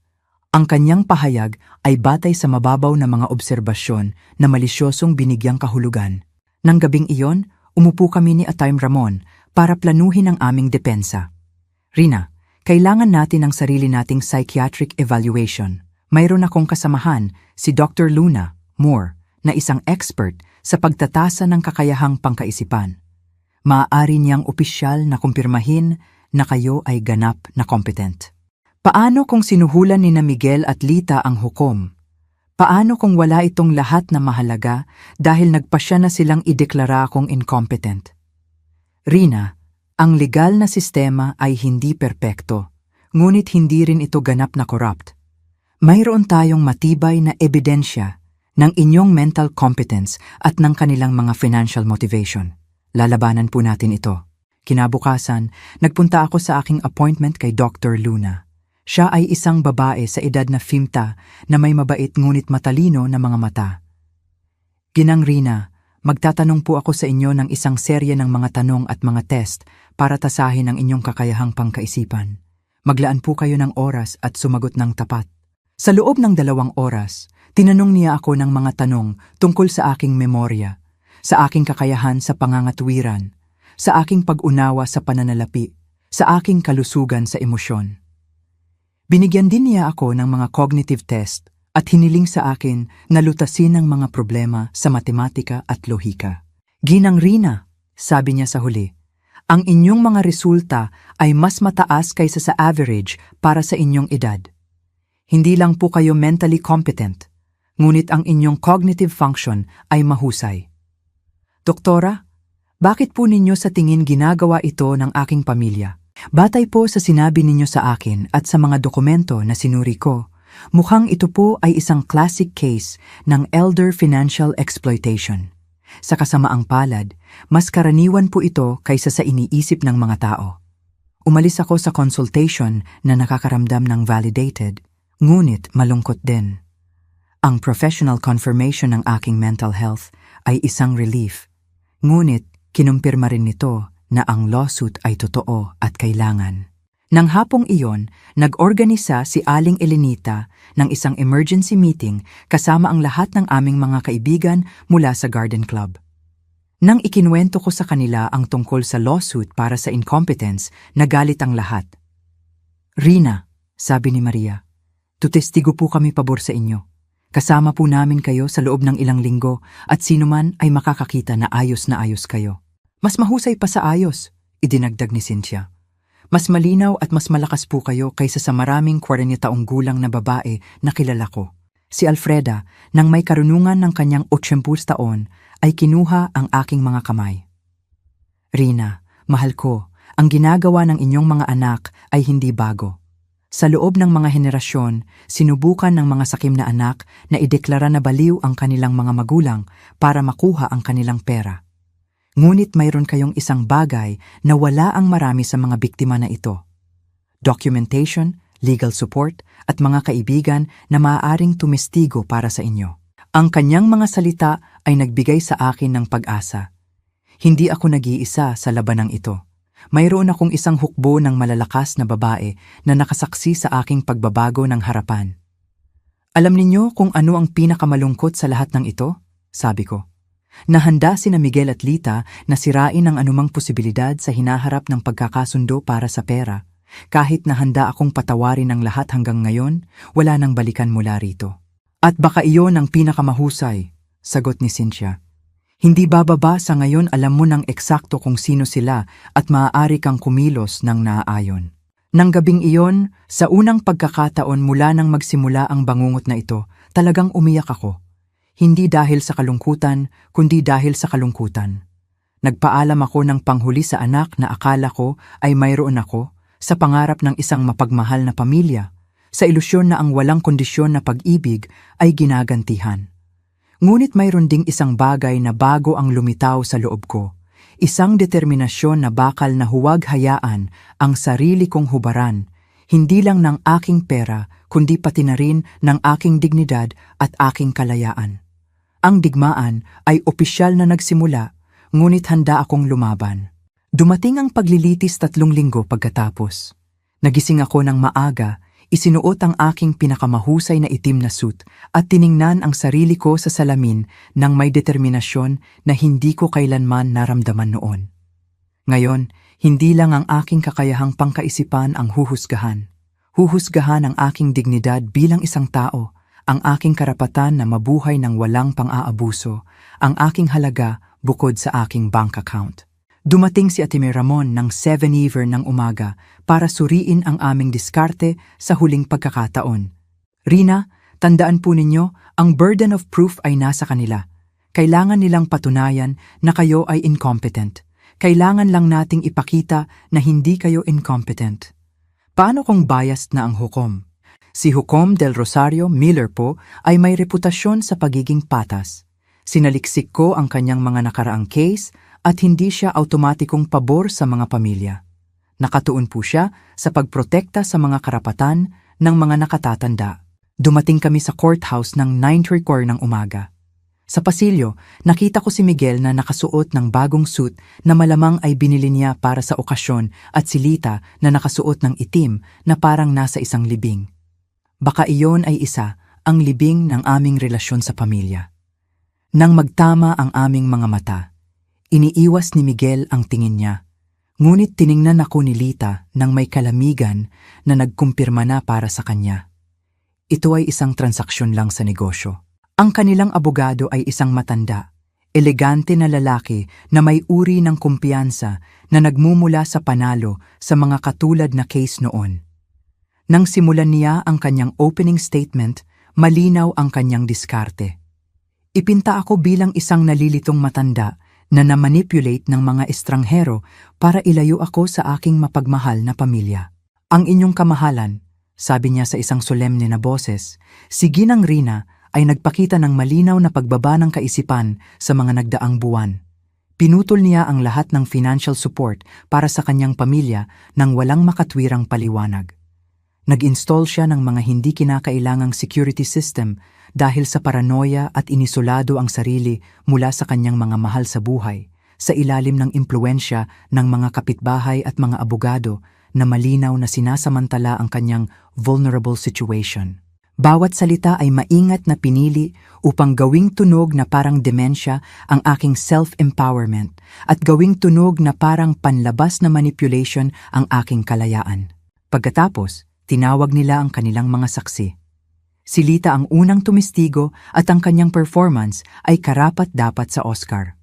Ang kanyang pahayag ay batay sa mababaw na mga obserbasyon na malisyosong binigyang kahulugan. Nang gabing iyon, umupo kami ni Attorney Ramon para planuhin ang aming depensa. Rina, Kailangan natin ang sarili nating psychiatric evaluation. Mayroon akong kasamahan, si Dr. Luna Moore, na isang expert sa pagtatasa ng kakayahang pangkaisipan. Maaari niyang opisyal na kumpirmahin na kayo ay ganap na competent. Paano kung sinuhulan ni na Miguel at Lita ang hukom? Paano kung wala itong lahat na mahalaga dahil nagpasya na silang ideklara akong incompetent? Rina, ang legal na sistema ay hindi perpekto, ngunit hindi rin ito ganap na corrupt. Mayroon tayong matibay na ebidensya ng inyong mental competence at ng kanilang mga financial motivation. Lalabanan po natin ito. Kinabukasan, nagpunta ako sa aking appointment kay Dr. Luna. Siya ay isang babae sa edad na 50 na may mabait ngunit matalino na mga mata. Ginang Rina, magtatanong po ako sa inyo ng isang serye ng mga tanong at mga test para tasahin ang inyong kakayahang pangkaisipan. Maglaan po kayo ng oras at sumagot ng tapat. Sa loob ng 2 oras, tinanong niya ako ng mga tanong tungkol sa aking memorya, sa aking kakayahan sa pangangatwiran, sa aking pag-unawa sa pananalapi, sa aking kalusugan sa emosyon. Binigyan din niya ako ng mga cognitive test at hiniling sa akin na lutasin ang mga problema sa matematika at lohika. Ginang Rina, sabi niya sa huli, ang inyong mga resulta ay mas mataas kaysa sa average para sa inyong edad. Hindi lang po kayo mentally competent, ngunit ang inyong cognitive function ay mahusay. Doktora, bakit po ninyo sa tingin ginagawa ito ng aking pamilya? Batay po sa sinabi ninyo sa akin at sa mga dokumento na sinuri ko, mukhang ito po ay isang classic case ng elder financial exploitation. Sa kasamaang palad, mas karaniwan po ito kaysa sa iniisip ng mga tao. Umalis ako sa consultation na nakakaramdam ng validated, ngunit malungkot din. Ang professional confirmation ng aking mental health ay isang relief, ngunit kinumpirma rin nito na ang lawsuit ay totoo at kailangan. Nang hapong iyon, nag-organisa si Aling Elenita ng isang emergency meeting kasama ang lahat ng aming mga kaibigan mula sa Garden Club. Nang ikinwento ko sa kanila ang tungkol sa lawsuit para sa incompetence, nagalit ang lahat. Rina, sabi ni Maria, tutestigo po kami pabor sa inyo. Kasama po namin kayo sa loob ng ilang linggo at sino man ay makakakita na ayos kayo. Mas mahusay pa sa ayos, idinagdag ni Cynthia. Mas malinaw at mas malakas po kayo kaysa sa maraming 40 taong gulang na babae na kilala ko. Si Alfreda, nang may karunungan ng kanyang 80 taon, ay kinuha ang aking mga kamay. Rina, mahal ko, ang ginagawa ng inyong mga anak ay hindi bago. Sa loob ng mga henerasyon, sinubukan ng mga sakim na anak na ideklara na baliw ang kanilang mga magulang para makuha ang kanilang pera. Ngunit mayroon kayong isang bagay na wala ang marami sa mga biktima na ito. Documentation, legal support, at mga kaibigan na maaaring tumestigo para sa inyo. Ang kanyang mga salita ay nagbigay sa akin ng pag-asa. Hindi ako nag-iisa sa labanang ito. Mayroon akong isang hukbo ng malalakas na babae na nakasaksi sa aking pagbabago ng harapan. Alam ninyo kung ano ang pinakamalungkot sa lahat ng ito? Sabi ko. Nahanda sina Miguel at Lita na sirain ang anumang posibilidad sa hinaharap ng pagkakasundo para sa pera. Kahit na handa akong patawarin ang lahat hanggang ngayon, wala nang balikan mula rito. At baka iyon ang pinakamahusay, sagot ni Cynthia. Hindi bababa sa ngayon alam mo ng eksakto kung sino sila at maaari kang kumilos ng naaayon. Nang gabing iyon, sa unang pagkakataon mula nang magsimula ang bangungot na ito, talagang umiyak ako. Hindi dahil sa kalungkutan, kundi dahil sa kalungkutan. Nagpaalam ako ng panghuli sa anak na akala ko ay mayroon ako, sa pangarap ng isang mapagmahal na pamilya, sa ilusyon na ang walang kondisyon na pag-ibig ay ginagantihan. Ngunit mayroon ding isang bagay na bago ang lumitaw sa loob ko, isang determinasyon na bakal na huwag hayaan ang sarili kong hubaran, hindi lang ng aking pera, kundi pati na rin ng aking dignidad at aking kalayaan. Ang digmaan ay opisyal na nagsimula, ngunit handa akong lumaban. Dumating ang paglilitis 3 linggo pagkatapos. Nagising ako ng maaga, isinuot ang aking pinakamahusay na itim na suit at tiningnan ang sarili ko sa salamin ng may determinasyon na hindi ko kailanman naramdaman noon. Ngayon, hindi lang ang aking kakayahang pangkaisipan ang huhusgahan. Huhusgahan ang aking dignidad bilang isang tao, ang aking karapatan na mabuhay ng walang pang-aabuso, ang aking halaga bukod sa aking bank account. Dumating si Ate Ramon ng 7 ng umaga para suriin ang aming diskarte sa huling pagkakataon. Rina, tandaan po ninyo, ang burden of proof ay nasa kanila. Kailangan nilang patunayan na kayo ay incompetent. Kailangan lang nating ipakita na hindi kayo incompetent. Paano kung biased na ang hukom? Si Hukom del Rosario Miller po ay may reputasyon sa pagiging patas. Sinaliksik ko ang kanyang mga nakaraang case at hindi siya automatikong pabor sa mga pamilya. Nakatuon po siya sa pagprotekta sa mga karapatan ng mga nakatatanda. Dumating kami sa courthouse ng 9:15 ng umaga. Sa pasilyo, nakita ko si Miguel na nakasuot ng bagong suit na malamang ay binili niya para sa okasyon at si Lita na nakasuot ng itim na parang nasa isang libing. Baka iyon ay ang libing ng aming relasyon sa pamilya. Nang magtama ang aming mga mata, iniiwas ni Miguel ang tingin niya. Ngunit tiningnan ako ni Lita nang may kalamigan na nagkumpirma na para sa kanya. Ito ay isang transaksyon lang sa negosyo. Ang kanilang abogado ay isang matanda, elegante na lalaki na may uri ng kumpiyansa na nagmumula sa panalo sa mga katulad na case noon. Nang simulan niya ang kanyang opening statement, malinaw ang kanyang diskarte. Ipinta ako bilang isang nalilitong matanda na namanipulate ng mga estranghero para ilayo ako sa aking mapagmahal na pamilya. Ang inyong kamahalan, sabi niya sa isang solemne na boses, si Ginang Rina ay nagpakita ng malinaw na pagbaba ng kaisipan sa mga nagdaang buwan. Pinutol niya ang lahat ng financial support para sa kanyang pamilya nang walang makatwirang paliwanag. Nag-install siya ng mga hindi kinakailangang security system dahil sa paranoia at inisolado ang sarili mula sa kanyang mga mahal sa buhay, sa ilalim ng impluensya ng mga kapitbahay at mga abogado na malinaw na sinasamantala ang kanyang vulnerable situation. Bawat salita ay maingat na pinili upang gawing tunog na parang demensya ang aking self-empowerment at gawing tunog na parang panlabas na manipulation ang aking kalayaan. Pagkatapos, tinawag nila ang kanilang mga saksi. Si Lita ang unang tumistigo at ang kanyang performance ay karapat-dapat sa Oscar.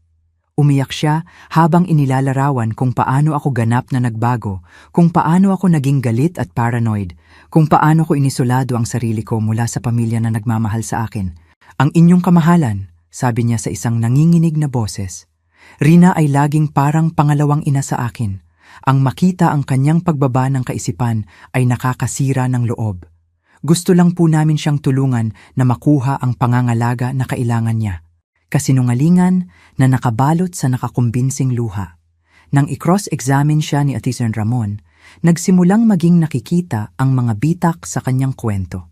Umiyak siya habang inilalarawan kung paano ako ganap na nagbago, kung paano ako naging galit at paranoid, kung paano ko inisolado ang sarili ko mula sa pamilya na nagmamahal sa akin. Ang inyong kamahalan, sabi niya sa isang nanginginig na boses. Rina ay laging parang pangalawang ina sa akin. Ang makita ang kanyang pagbaba ng kaisipan ay nakakasira ng loob. Gusto lang po namin siyang tulungan na makuha ang pangangalaga na kailangan niya. Kasinungalingan na nakabalot sa nakakumbinsing luha. Nang i-cross-examine siya ni Ate Ramon, nagsimulang maging nakikita ang mga bitak sa kanyang kwento.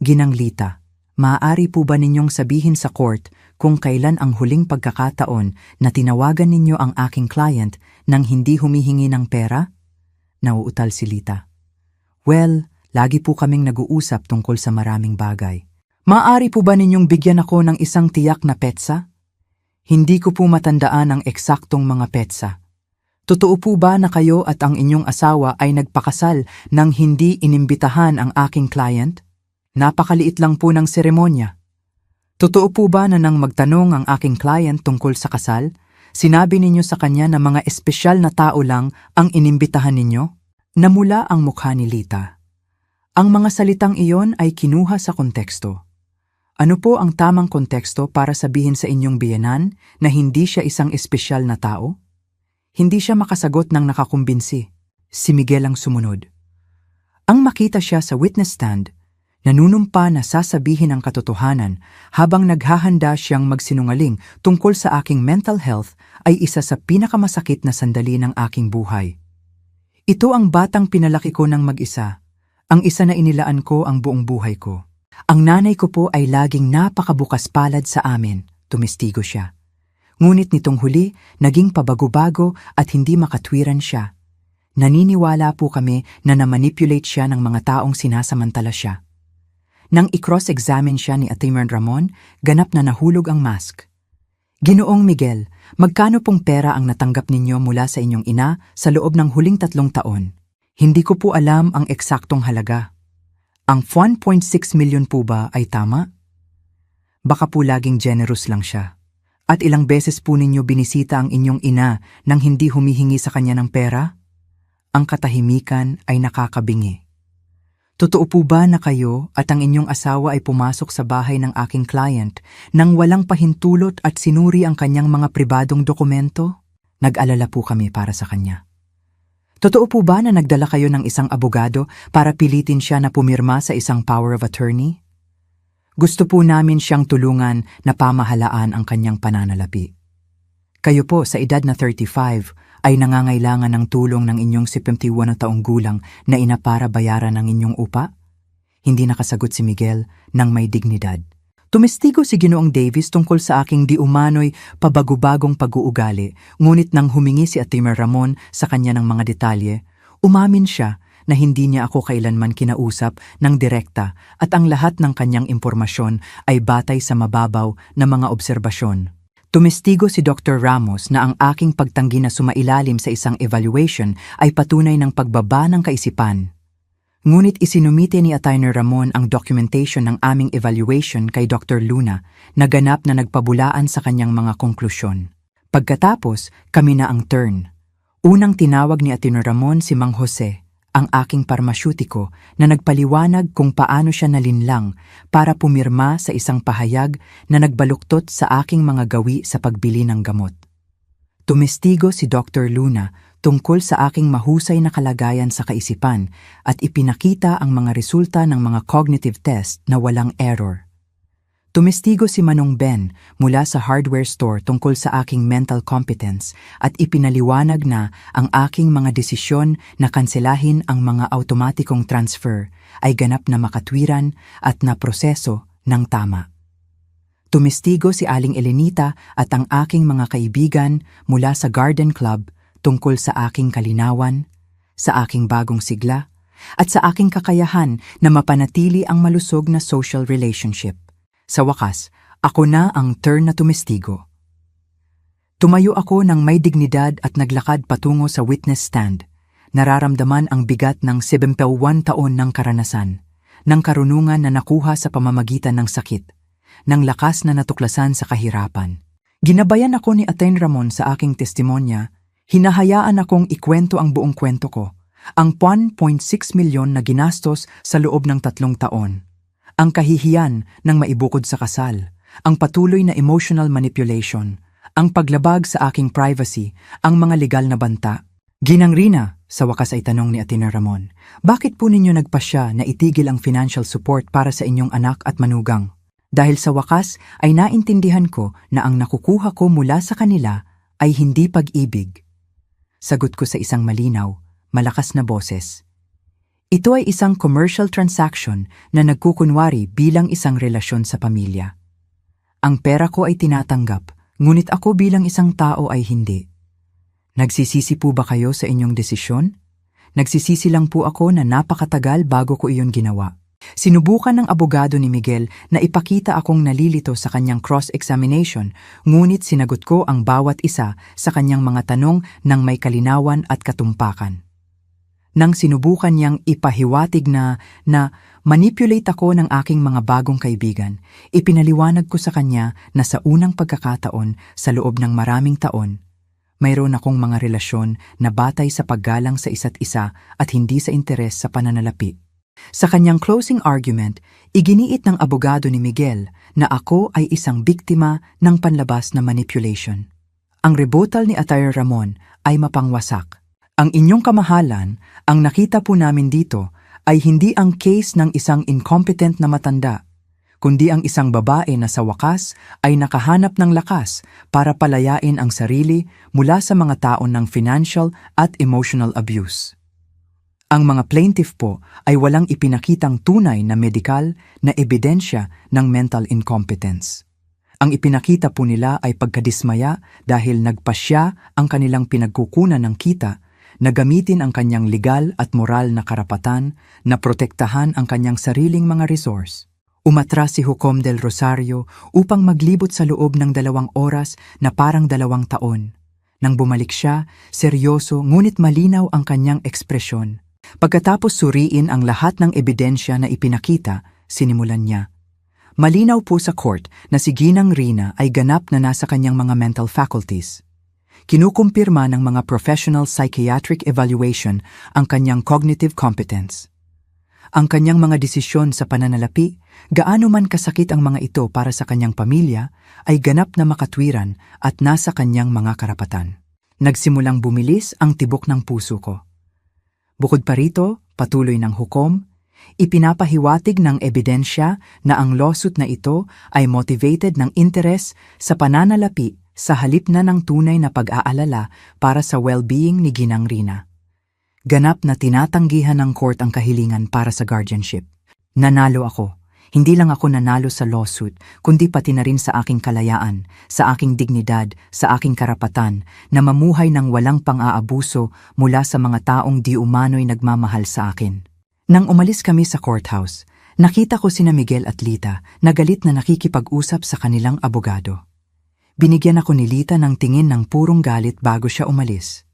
Ginang Lita, maaari po ba ninyong sabihin sa court kung kailan ang huling pagkakataon na tinawagan ninyo ang aking client nang hindi humihingi ng pera? Nauutal si Lita. Well, lagi po kaming nag-uusap tungkol sa maraming bagay. Maaari po ba ninyong bigyan ako ng isang tiyak na petsa? Hindi ko po matandaan ang eksaktong mga petsa. Totoo po ba na kayo at ang inyong asawa ay nagpakasal nang hindi inimbitahan ang aking client? Napakaliit lang po ng seremonya. Totoo po ba na nang magtanong ang aking client tungkol sa kasal, sinabi ninyo sa kanya na mga espesyal na tao lang ang inimbitahan ninyo? Namula ang mukha ni Lita. Ang mga salitang iyon ay kinuha sa konteksto. Ano po ang tamang konteksto para sabihin sa inyong biyenan na hindi siya isang espesyal na tao? Hindi siya makasagot ng nakakumbinsi. Si Miguel ang sumunod. Ang makita siya sa witness stand, nanunumpa na sasabihin ang katotohanan habang naghahanda siyang magsinungaling tungkol sa aking mental health ay isa sa pinakamasakit na sandali ng aking buhay. Ito ang batang pinalaki ko ng mag-isa, ang isa na inilaan ko ang buong buhay ko. Ang nanay ko po ay laging napakabukas palad sa amin, tumistigo siya. Ngunit nitong huli, naging pabago-bago at hindi makatwiran siya. Naniniwala po kami na namanipulate siya ng mga taong sinasamantala siya. Nang i-cross-examine siya ni Ate Ramon, ganap na nahulog ang mask. Ginoong Miguel, Magkano pong pera ang natanggap ninyo mula sa inyong ina sa loob ng huling 3 taon? Hindi ko po alam ang eksaktong halaga. Ang 1.6 million po ba ay tama? Baka po laging generous lang siya. At ilang beses po ninyo binisita ang inyong ina nang hindi humihingi sa kanya ng pera? Ang katahimikan ay nakakabingi. Totoo po ba na kayo at ang inyong asawa ay pumasok sa bahay ng aking client nang walang pahintulot at sinuri ang kanyang mga pribadong dokumento? Nag-alala po kami para sa kanya. Totoo po ba na nagdala kayo ng isang abogado para pilitin siya na pumirma sa isang power of attorney? Gusto po namin siyang tulungan na pamahalaan ang kanyang pananalapi. Kayo po sa edad na 35 ay nangangailangan ng tulong ng inyong 71 na taong gulang na ina para bayaran ang inyong upa? Hindi nakasagot si Miguel ng may dignidad. Tumestigo si Ginoong Davis tungkol sa aking di umano'y pabagubagong pag-uugali, ngunit nang humingi si Atimer Ramon sa kanya ng mga detalye, umamin siya na hindi niya ako kailanman kinausap ng direkta at ang lahat ng kanyang impormasyon ay batay sa mababaw na mga obserbasyon. Tumestigo si Dr. Ramos na ang aking pagtanggi na sumailalim sa isang evaluation ay patunay ng pagbaba ng kaisipan. Ngunit isinumite ni Attorney Ramon ang documentation ng aming evaluation kay Dr. Luna na ganap na nagpabulaan sa kanyang mga konklusyon. Pagkatapos, kami na ang turn. Unang tinawag ni Attorney Ramon si Mang Jose, ang aking parmasyutiko na nagpaliwanag kung paano siya nalinlang para pumirma sa isang pahayag na nagbaluktot sa aking mga gawi sa pagbili ng gamot. Tumestigo si Dr. Luna tungkol sa aking mahusay na kalagayan sa kaisipan at ipinakita ang mga resulta ng mga cognitive test na walang error. Tumestigo si Manong Ben mula sa hardware store tungkol sa aking mental competence at ipinaliwanag na ang aking mga desisyon na kanselahin ang mga automatikong transfer ay ganap na makatwiran at na proseso ng tama. Tumestigo si Aling Elenita at ang aking mga kaibigan mula sa Garden Club tungkol sa aking kalinawan, sa aking bagong sigla, at sa aking kakayahan na mapanatili ang malusog na social relationship. Sa wakas, ako na ang turn na tumestigo. Tumayo ako ng may dignidad at naglakad patungo sa witness stand. Nararamdaman ang bigat ng 71 taon ng karanasan, ng karunungan na nakuha sa pamamagitan ng sakit, ng lakas na natuklasan sa kahirapan. Ginabayan ako ni Attorney Ramon sa aking testimonya, hinahayaan akong ikwento ang buong kwento ko, ang 1.6 milyon na ginastos sa loob ng 3 taon. Ang kahihiyan ng maibukod sa kasal, ang patuloy na emotional manipulation, ang paglabag sa aking privacy, ang mga legal na banta. Ginang Rina, sa wakas ay tanong ni Attorney Ramon, bakit po ninyo nagpasya na itigil ang financial support para sa inyong anak at manugang? Dahil sa wakas ay naintindihan ko na ang nakukuha ko mula sa kanila ay hindi pag-ibig. Sagot ko sa isang malinaw, malakas na boses. Ito ay isang commercial transaction na nagkukunwari bilang isang relasyon sa pamilya. Ang pera ko ay tinatanggap, ngunit ako bilang isang tao ay hindi. Nagsisisi po ba kayo sa inyong desisyon? Nagsisisi lang po ako na napakatagal bago ko iyon ginawa. Sinubukan ng abogado ni Miguel na ipakita akong nalilito sa kanyang cross-examination, ngunit sinagot ko ang bawat isa sa kanyang mga tanong ng may kalinawan at katumpakan. Nang sinubukan niyang ipahiwatig na manipulate ako ng aking mga bagong kaibigan, ipinaliwanag ko sa kanya na sa unang pagkakataon sa loob ng maraming taon, mayroon akong mga relasyon na batay sa paggalang sa isa't isa at hindi sa interes sa pananalapi. Sa kanyang closing argument, iginiit ng abogado ni Miguel na ako ay isang biktima ng panlabas na manipulation. Ang rebuttal ni Attorney Ramon ay mapangwasak. Ang inyong kamahalan, ang nakita po namin dito ay hindi ang case ng isang incompetent na matanda, kundi ang isang babae na sa wakas ay nakahanap ng lakas para palayain ang sarili mula sa mga taon ng financial at emotional abuse. Ang mga plaintiff po ay walang ipinakitang tunay na medikal na ebidensya ng mental incompetence. Ang ipinakita po nila ay pagkadismaya dahil nagpasya ang kanilang pinagkukunan ng kita na gamitin ang kanyang legal at moral na karapatan na protektahan ang kanyang sariling mga resource Umatras si Hukom del Rosario upang maglibot sa loob ng 2 oras na parang 2 taon. Nang bumalik siya, seryoso ngunit malinaw ang kanyang ekspresyon. Pagkatapos suriin ang lahat ng ebidensya na ipinakita, sinimulan niya. Malinaw po sa court na si Ginang Rina ay ganap na nasa kanyang mga mental faculties. Kinukumpirma ng mga professional psychiatric evaluation ang kanyang cognitive competence. Ang kanyang mga desisyon sa pananalapi, gaano man kasakit ang mga ito para sa kanyang pamilya, ay ganap na makatwiran at nasa kanyang mga karapatan. Nagsimulang bumilis ang tibok ng puso ko. Bukod pa rito, patuloy ng hukom, ipinapahiwatig ng ebidensya na ang lawsuit na ito ay motivated ng interes sa pananalapi sa halip na ng tunay na pag-aalala para sa well-being ni Ginang Rina. Ganap na tinatanggihan ng court ang kahilingan para sa guardianship. Nanalo ako. Hindi lang ako nanalo sa lawsuit, kundi pati na rin sa aking kalayaan, sa aking dignidad, sa aking karapatan, na mamuhay ng walang pang-aabuso mula sa mga taong di umano'y nagmamahal sa akin. Nang umalis kami sa courthouse, nakita ko sina Miguel at Lita na galit na nakikipag-usap sa kanilang abogado. Binigyan ako ni Lita ng tingin ng purong galit bago siya umalis.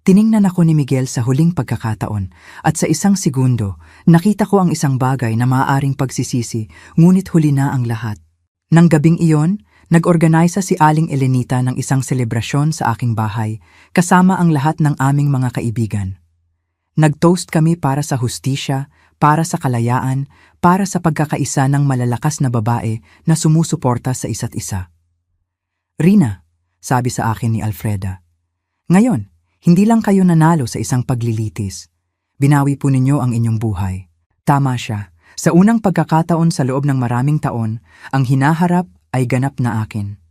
Tiningnan ako ni Miguel sa huling pagkakataon at sa isang segundo, nakita ko ang isang bagay na maaaring pagsisisi, ngunit huli na ang lahat. Nang gabing iyon, nag-organisa si Aling Elenita ng isang selebrasyon sa aking bahay, kasama ang lahat ng aming mga kaibigan. Nag-toast kami para sa hustisya, para sa kalayaan, para sa pagkakaisa ng malalakas na babae na sumusuporta sa isa't isa. "Rina," sabi sa akin ni Alfreda, "ngayon, hindi lang kayo nanalo sa isang paglilitis. Binawi po ninyo ang inyong buhay." Tama siya. Sa unang pagkakataon sa loob ng maraming taon, ang hinaharap ay ganap na akin.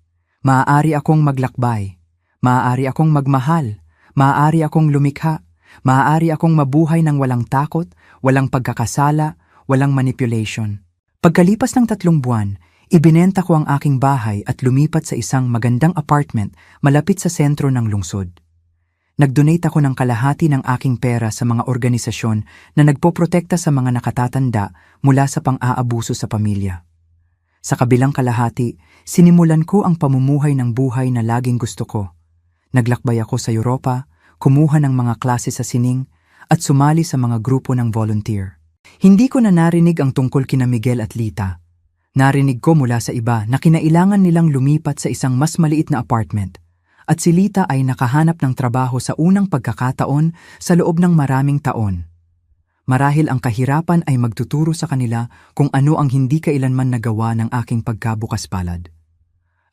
Maaari akong maglakbay. Maaari akong magmahal. Maaari akong lumikha. Maaari akong mabuhay ng walang takot, walang pagkakasala, walang manipulation. Pagkalipas ng 3 buwan, ibinenta ko ang aking bahay at lumipat sa isang magandang apartment malapit sa sentro ng lungsod. Nag-donate ako ng kalahati ng aking pera sa mga organisasyon na nagpoprotekta sa mga nakatatanda mula sa pang-aabuso sa pamilya. Sa kabilang kalahati, sinimulan ko ang pamumuhay ng buhay na laging gusto ko. Naglakbay ako sa Europa, kumuha ng mga klase sa sining, at sumali sa mga grupo ng volunteer. Hindi ko na narinig ang tungkol kina Miguel at Lita. Narinig ko mula sa iba na kinailangan nilang lumipat sa isang mas maliit na apartment. At si Lita ay nakahanap ng trabaho sa unang pagkakataon sa loob ng maraming taon. Marahil ang kahirapan ay magtuturo sa kanila kung ano ang hindi kailanman nagawa ng aking pagkabukas palad.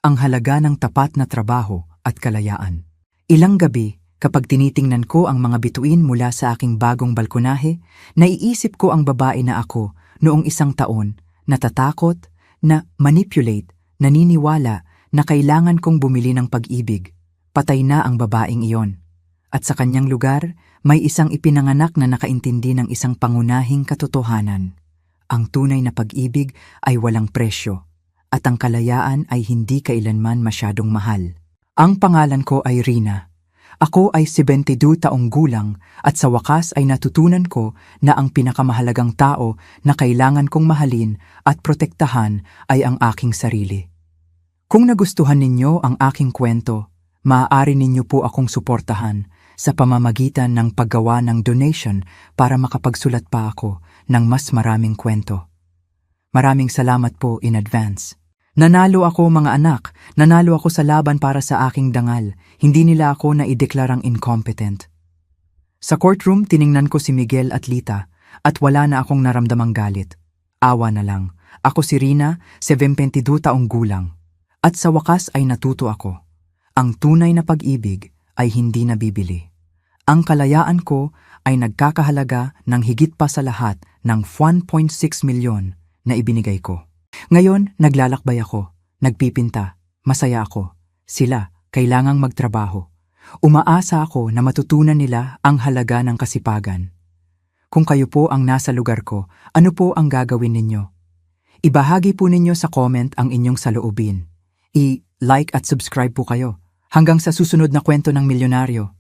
Ang halaga ng tapat na trabaho at kalayaan. Ilang gabi, kapag tinitingnan ko ang mga bituin mula sa aking bagong balkonahe, naiisip ko ang babae na ako noong 1 taon, natatakot, na manipulate, naniniwala na kailangan kong bumili ng pag-ibig. Patay na ang babaeng iyon. At sa kanyang lugar, may isang ipinanganak na nakaintindi ng isang pangunahing katotohanan. Ang tunay na pag-ibig ay walang presyo, at ang kalayaan ay hindi kailanman masyadong mahal. Ang pangalan ko ay Rina. Ako ay 72 taong gulang at sa wakas ay natutunan ko na ang pinakamahalagang tao na kailangan kong mahalin at protektahan ay ang aking sarili. Kung nagustuhan ninyo ang aking kwento, maaari ninyo po akong suportahan sa pamamagitan ng paggawa ng donation para makapagsulat pa ako ng mas maraming kwento. Maraming salamat po in advance. Nanalo ako mga anak, nanalo ako sa laban para sa aking dangal. Hindi nila ako naideklarang incompetent. Sa courtroom, tiningnan ko si Miguel at Lita at wala na akong naramdamang galit. Awa na lang. Ako si Rina, 72 taong gulang. At sa wakas ay natuto ako. Ang tunay na pag-ibig ay hindi nabibili. Ang kalayaan ko ay nagkakahalaga ng higit pa sa lahat ng 1.6 milyon na ibinigay ko. Ngayon, naglalakbay ako, nagpipinta, masaya ako. Sila, kailangang magtrabaho. Umaasa ako na matutunan nila ang halaga ng kasipagan. Kung kayo po ang nasa lugar ko, ano po ang gagawin ninyo? Ibahagi po ninyo sa comment ang inyong saloobin. I-like at subscribe po kayo. Hanggang sa susunod na kwento ng milyonaryo.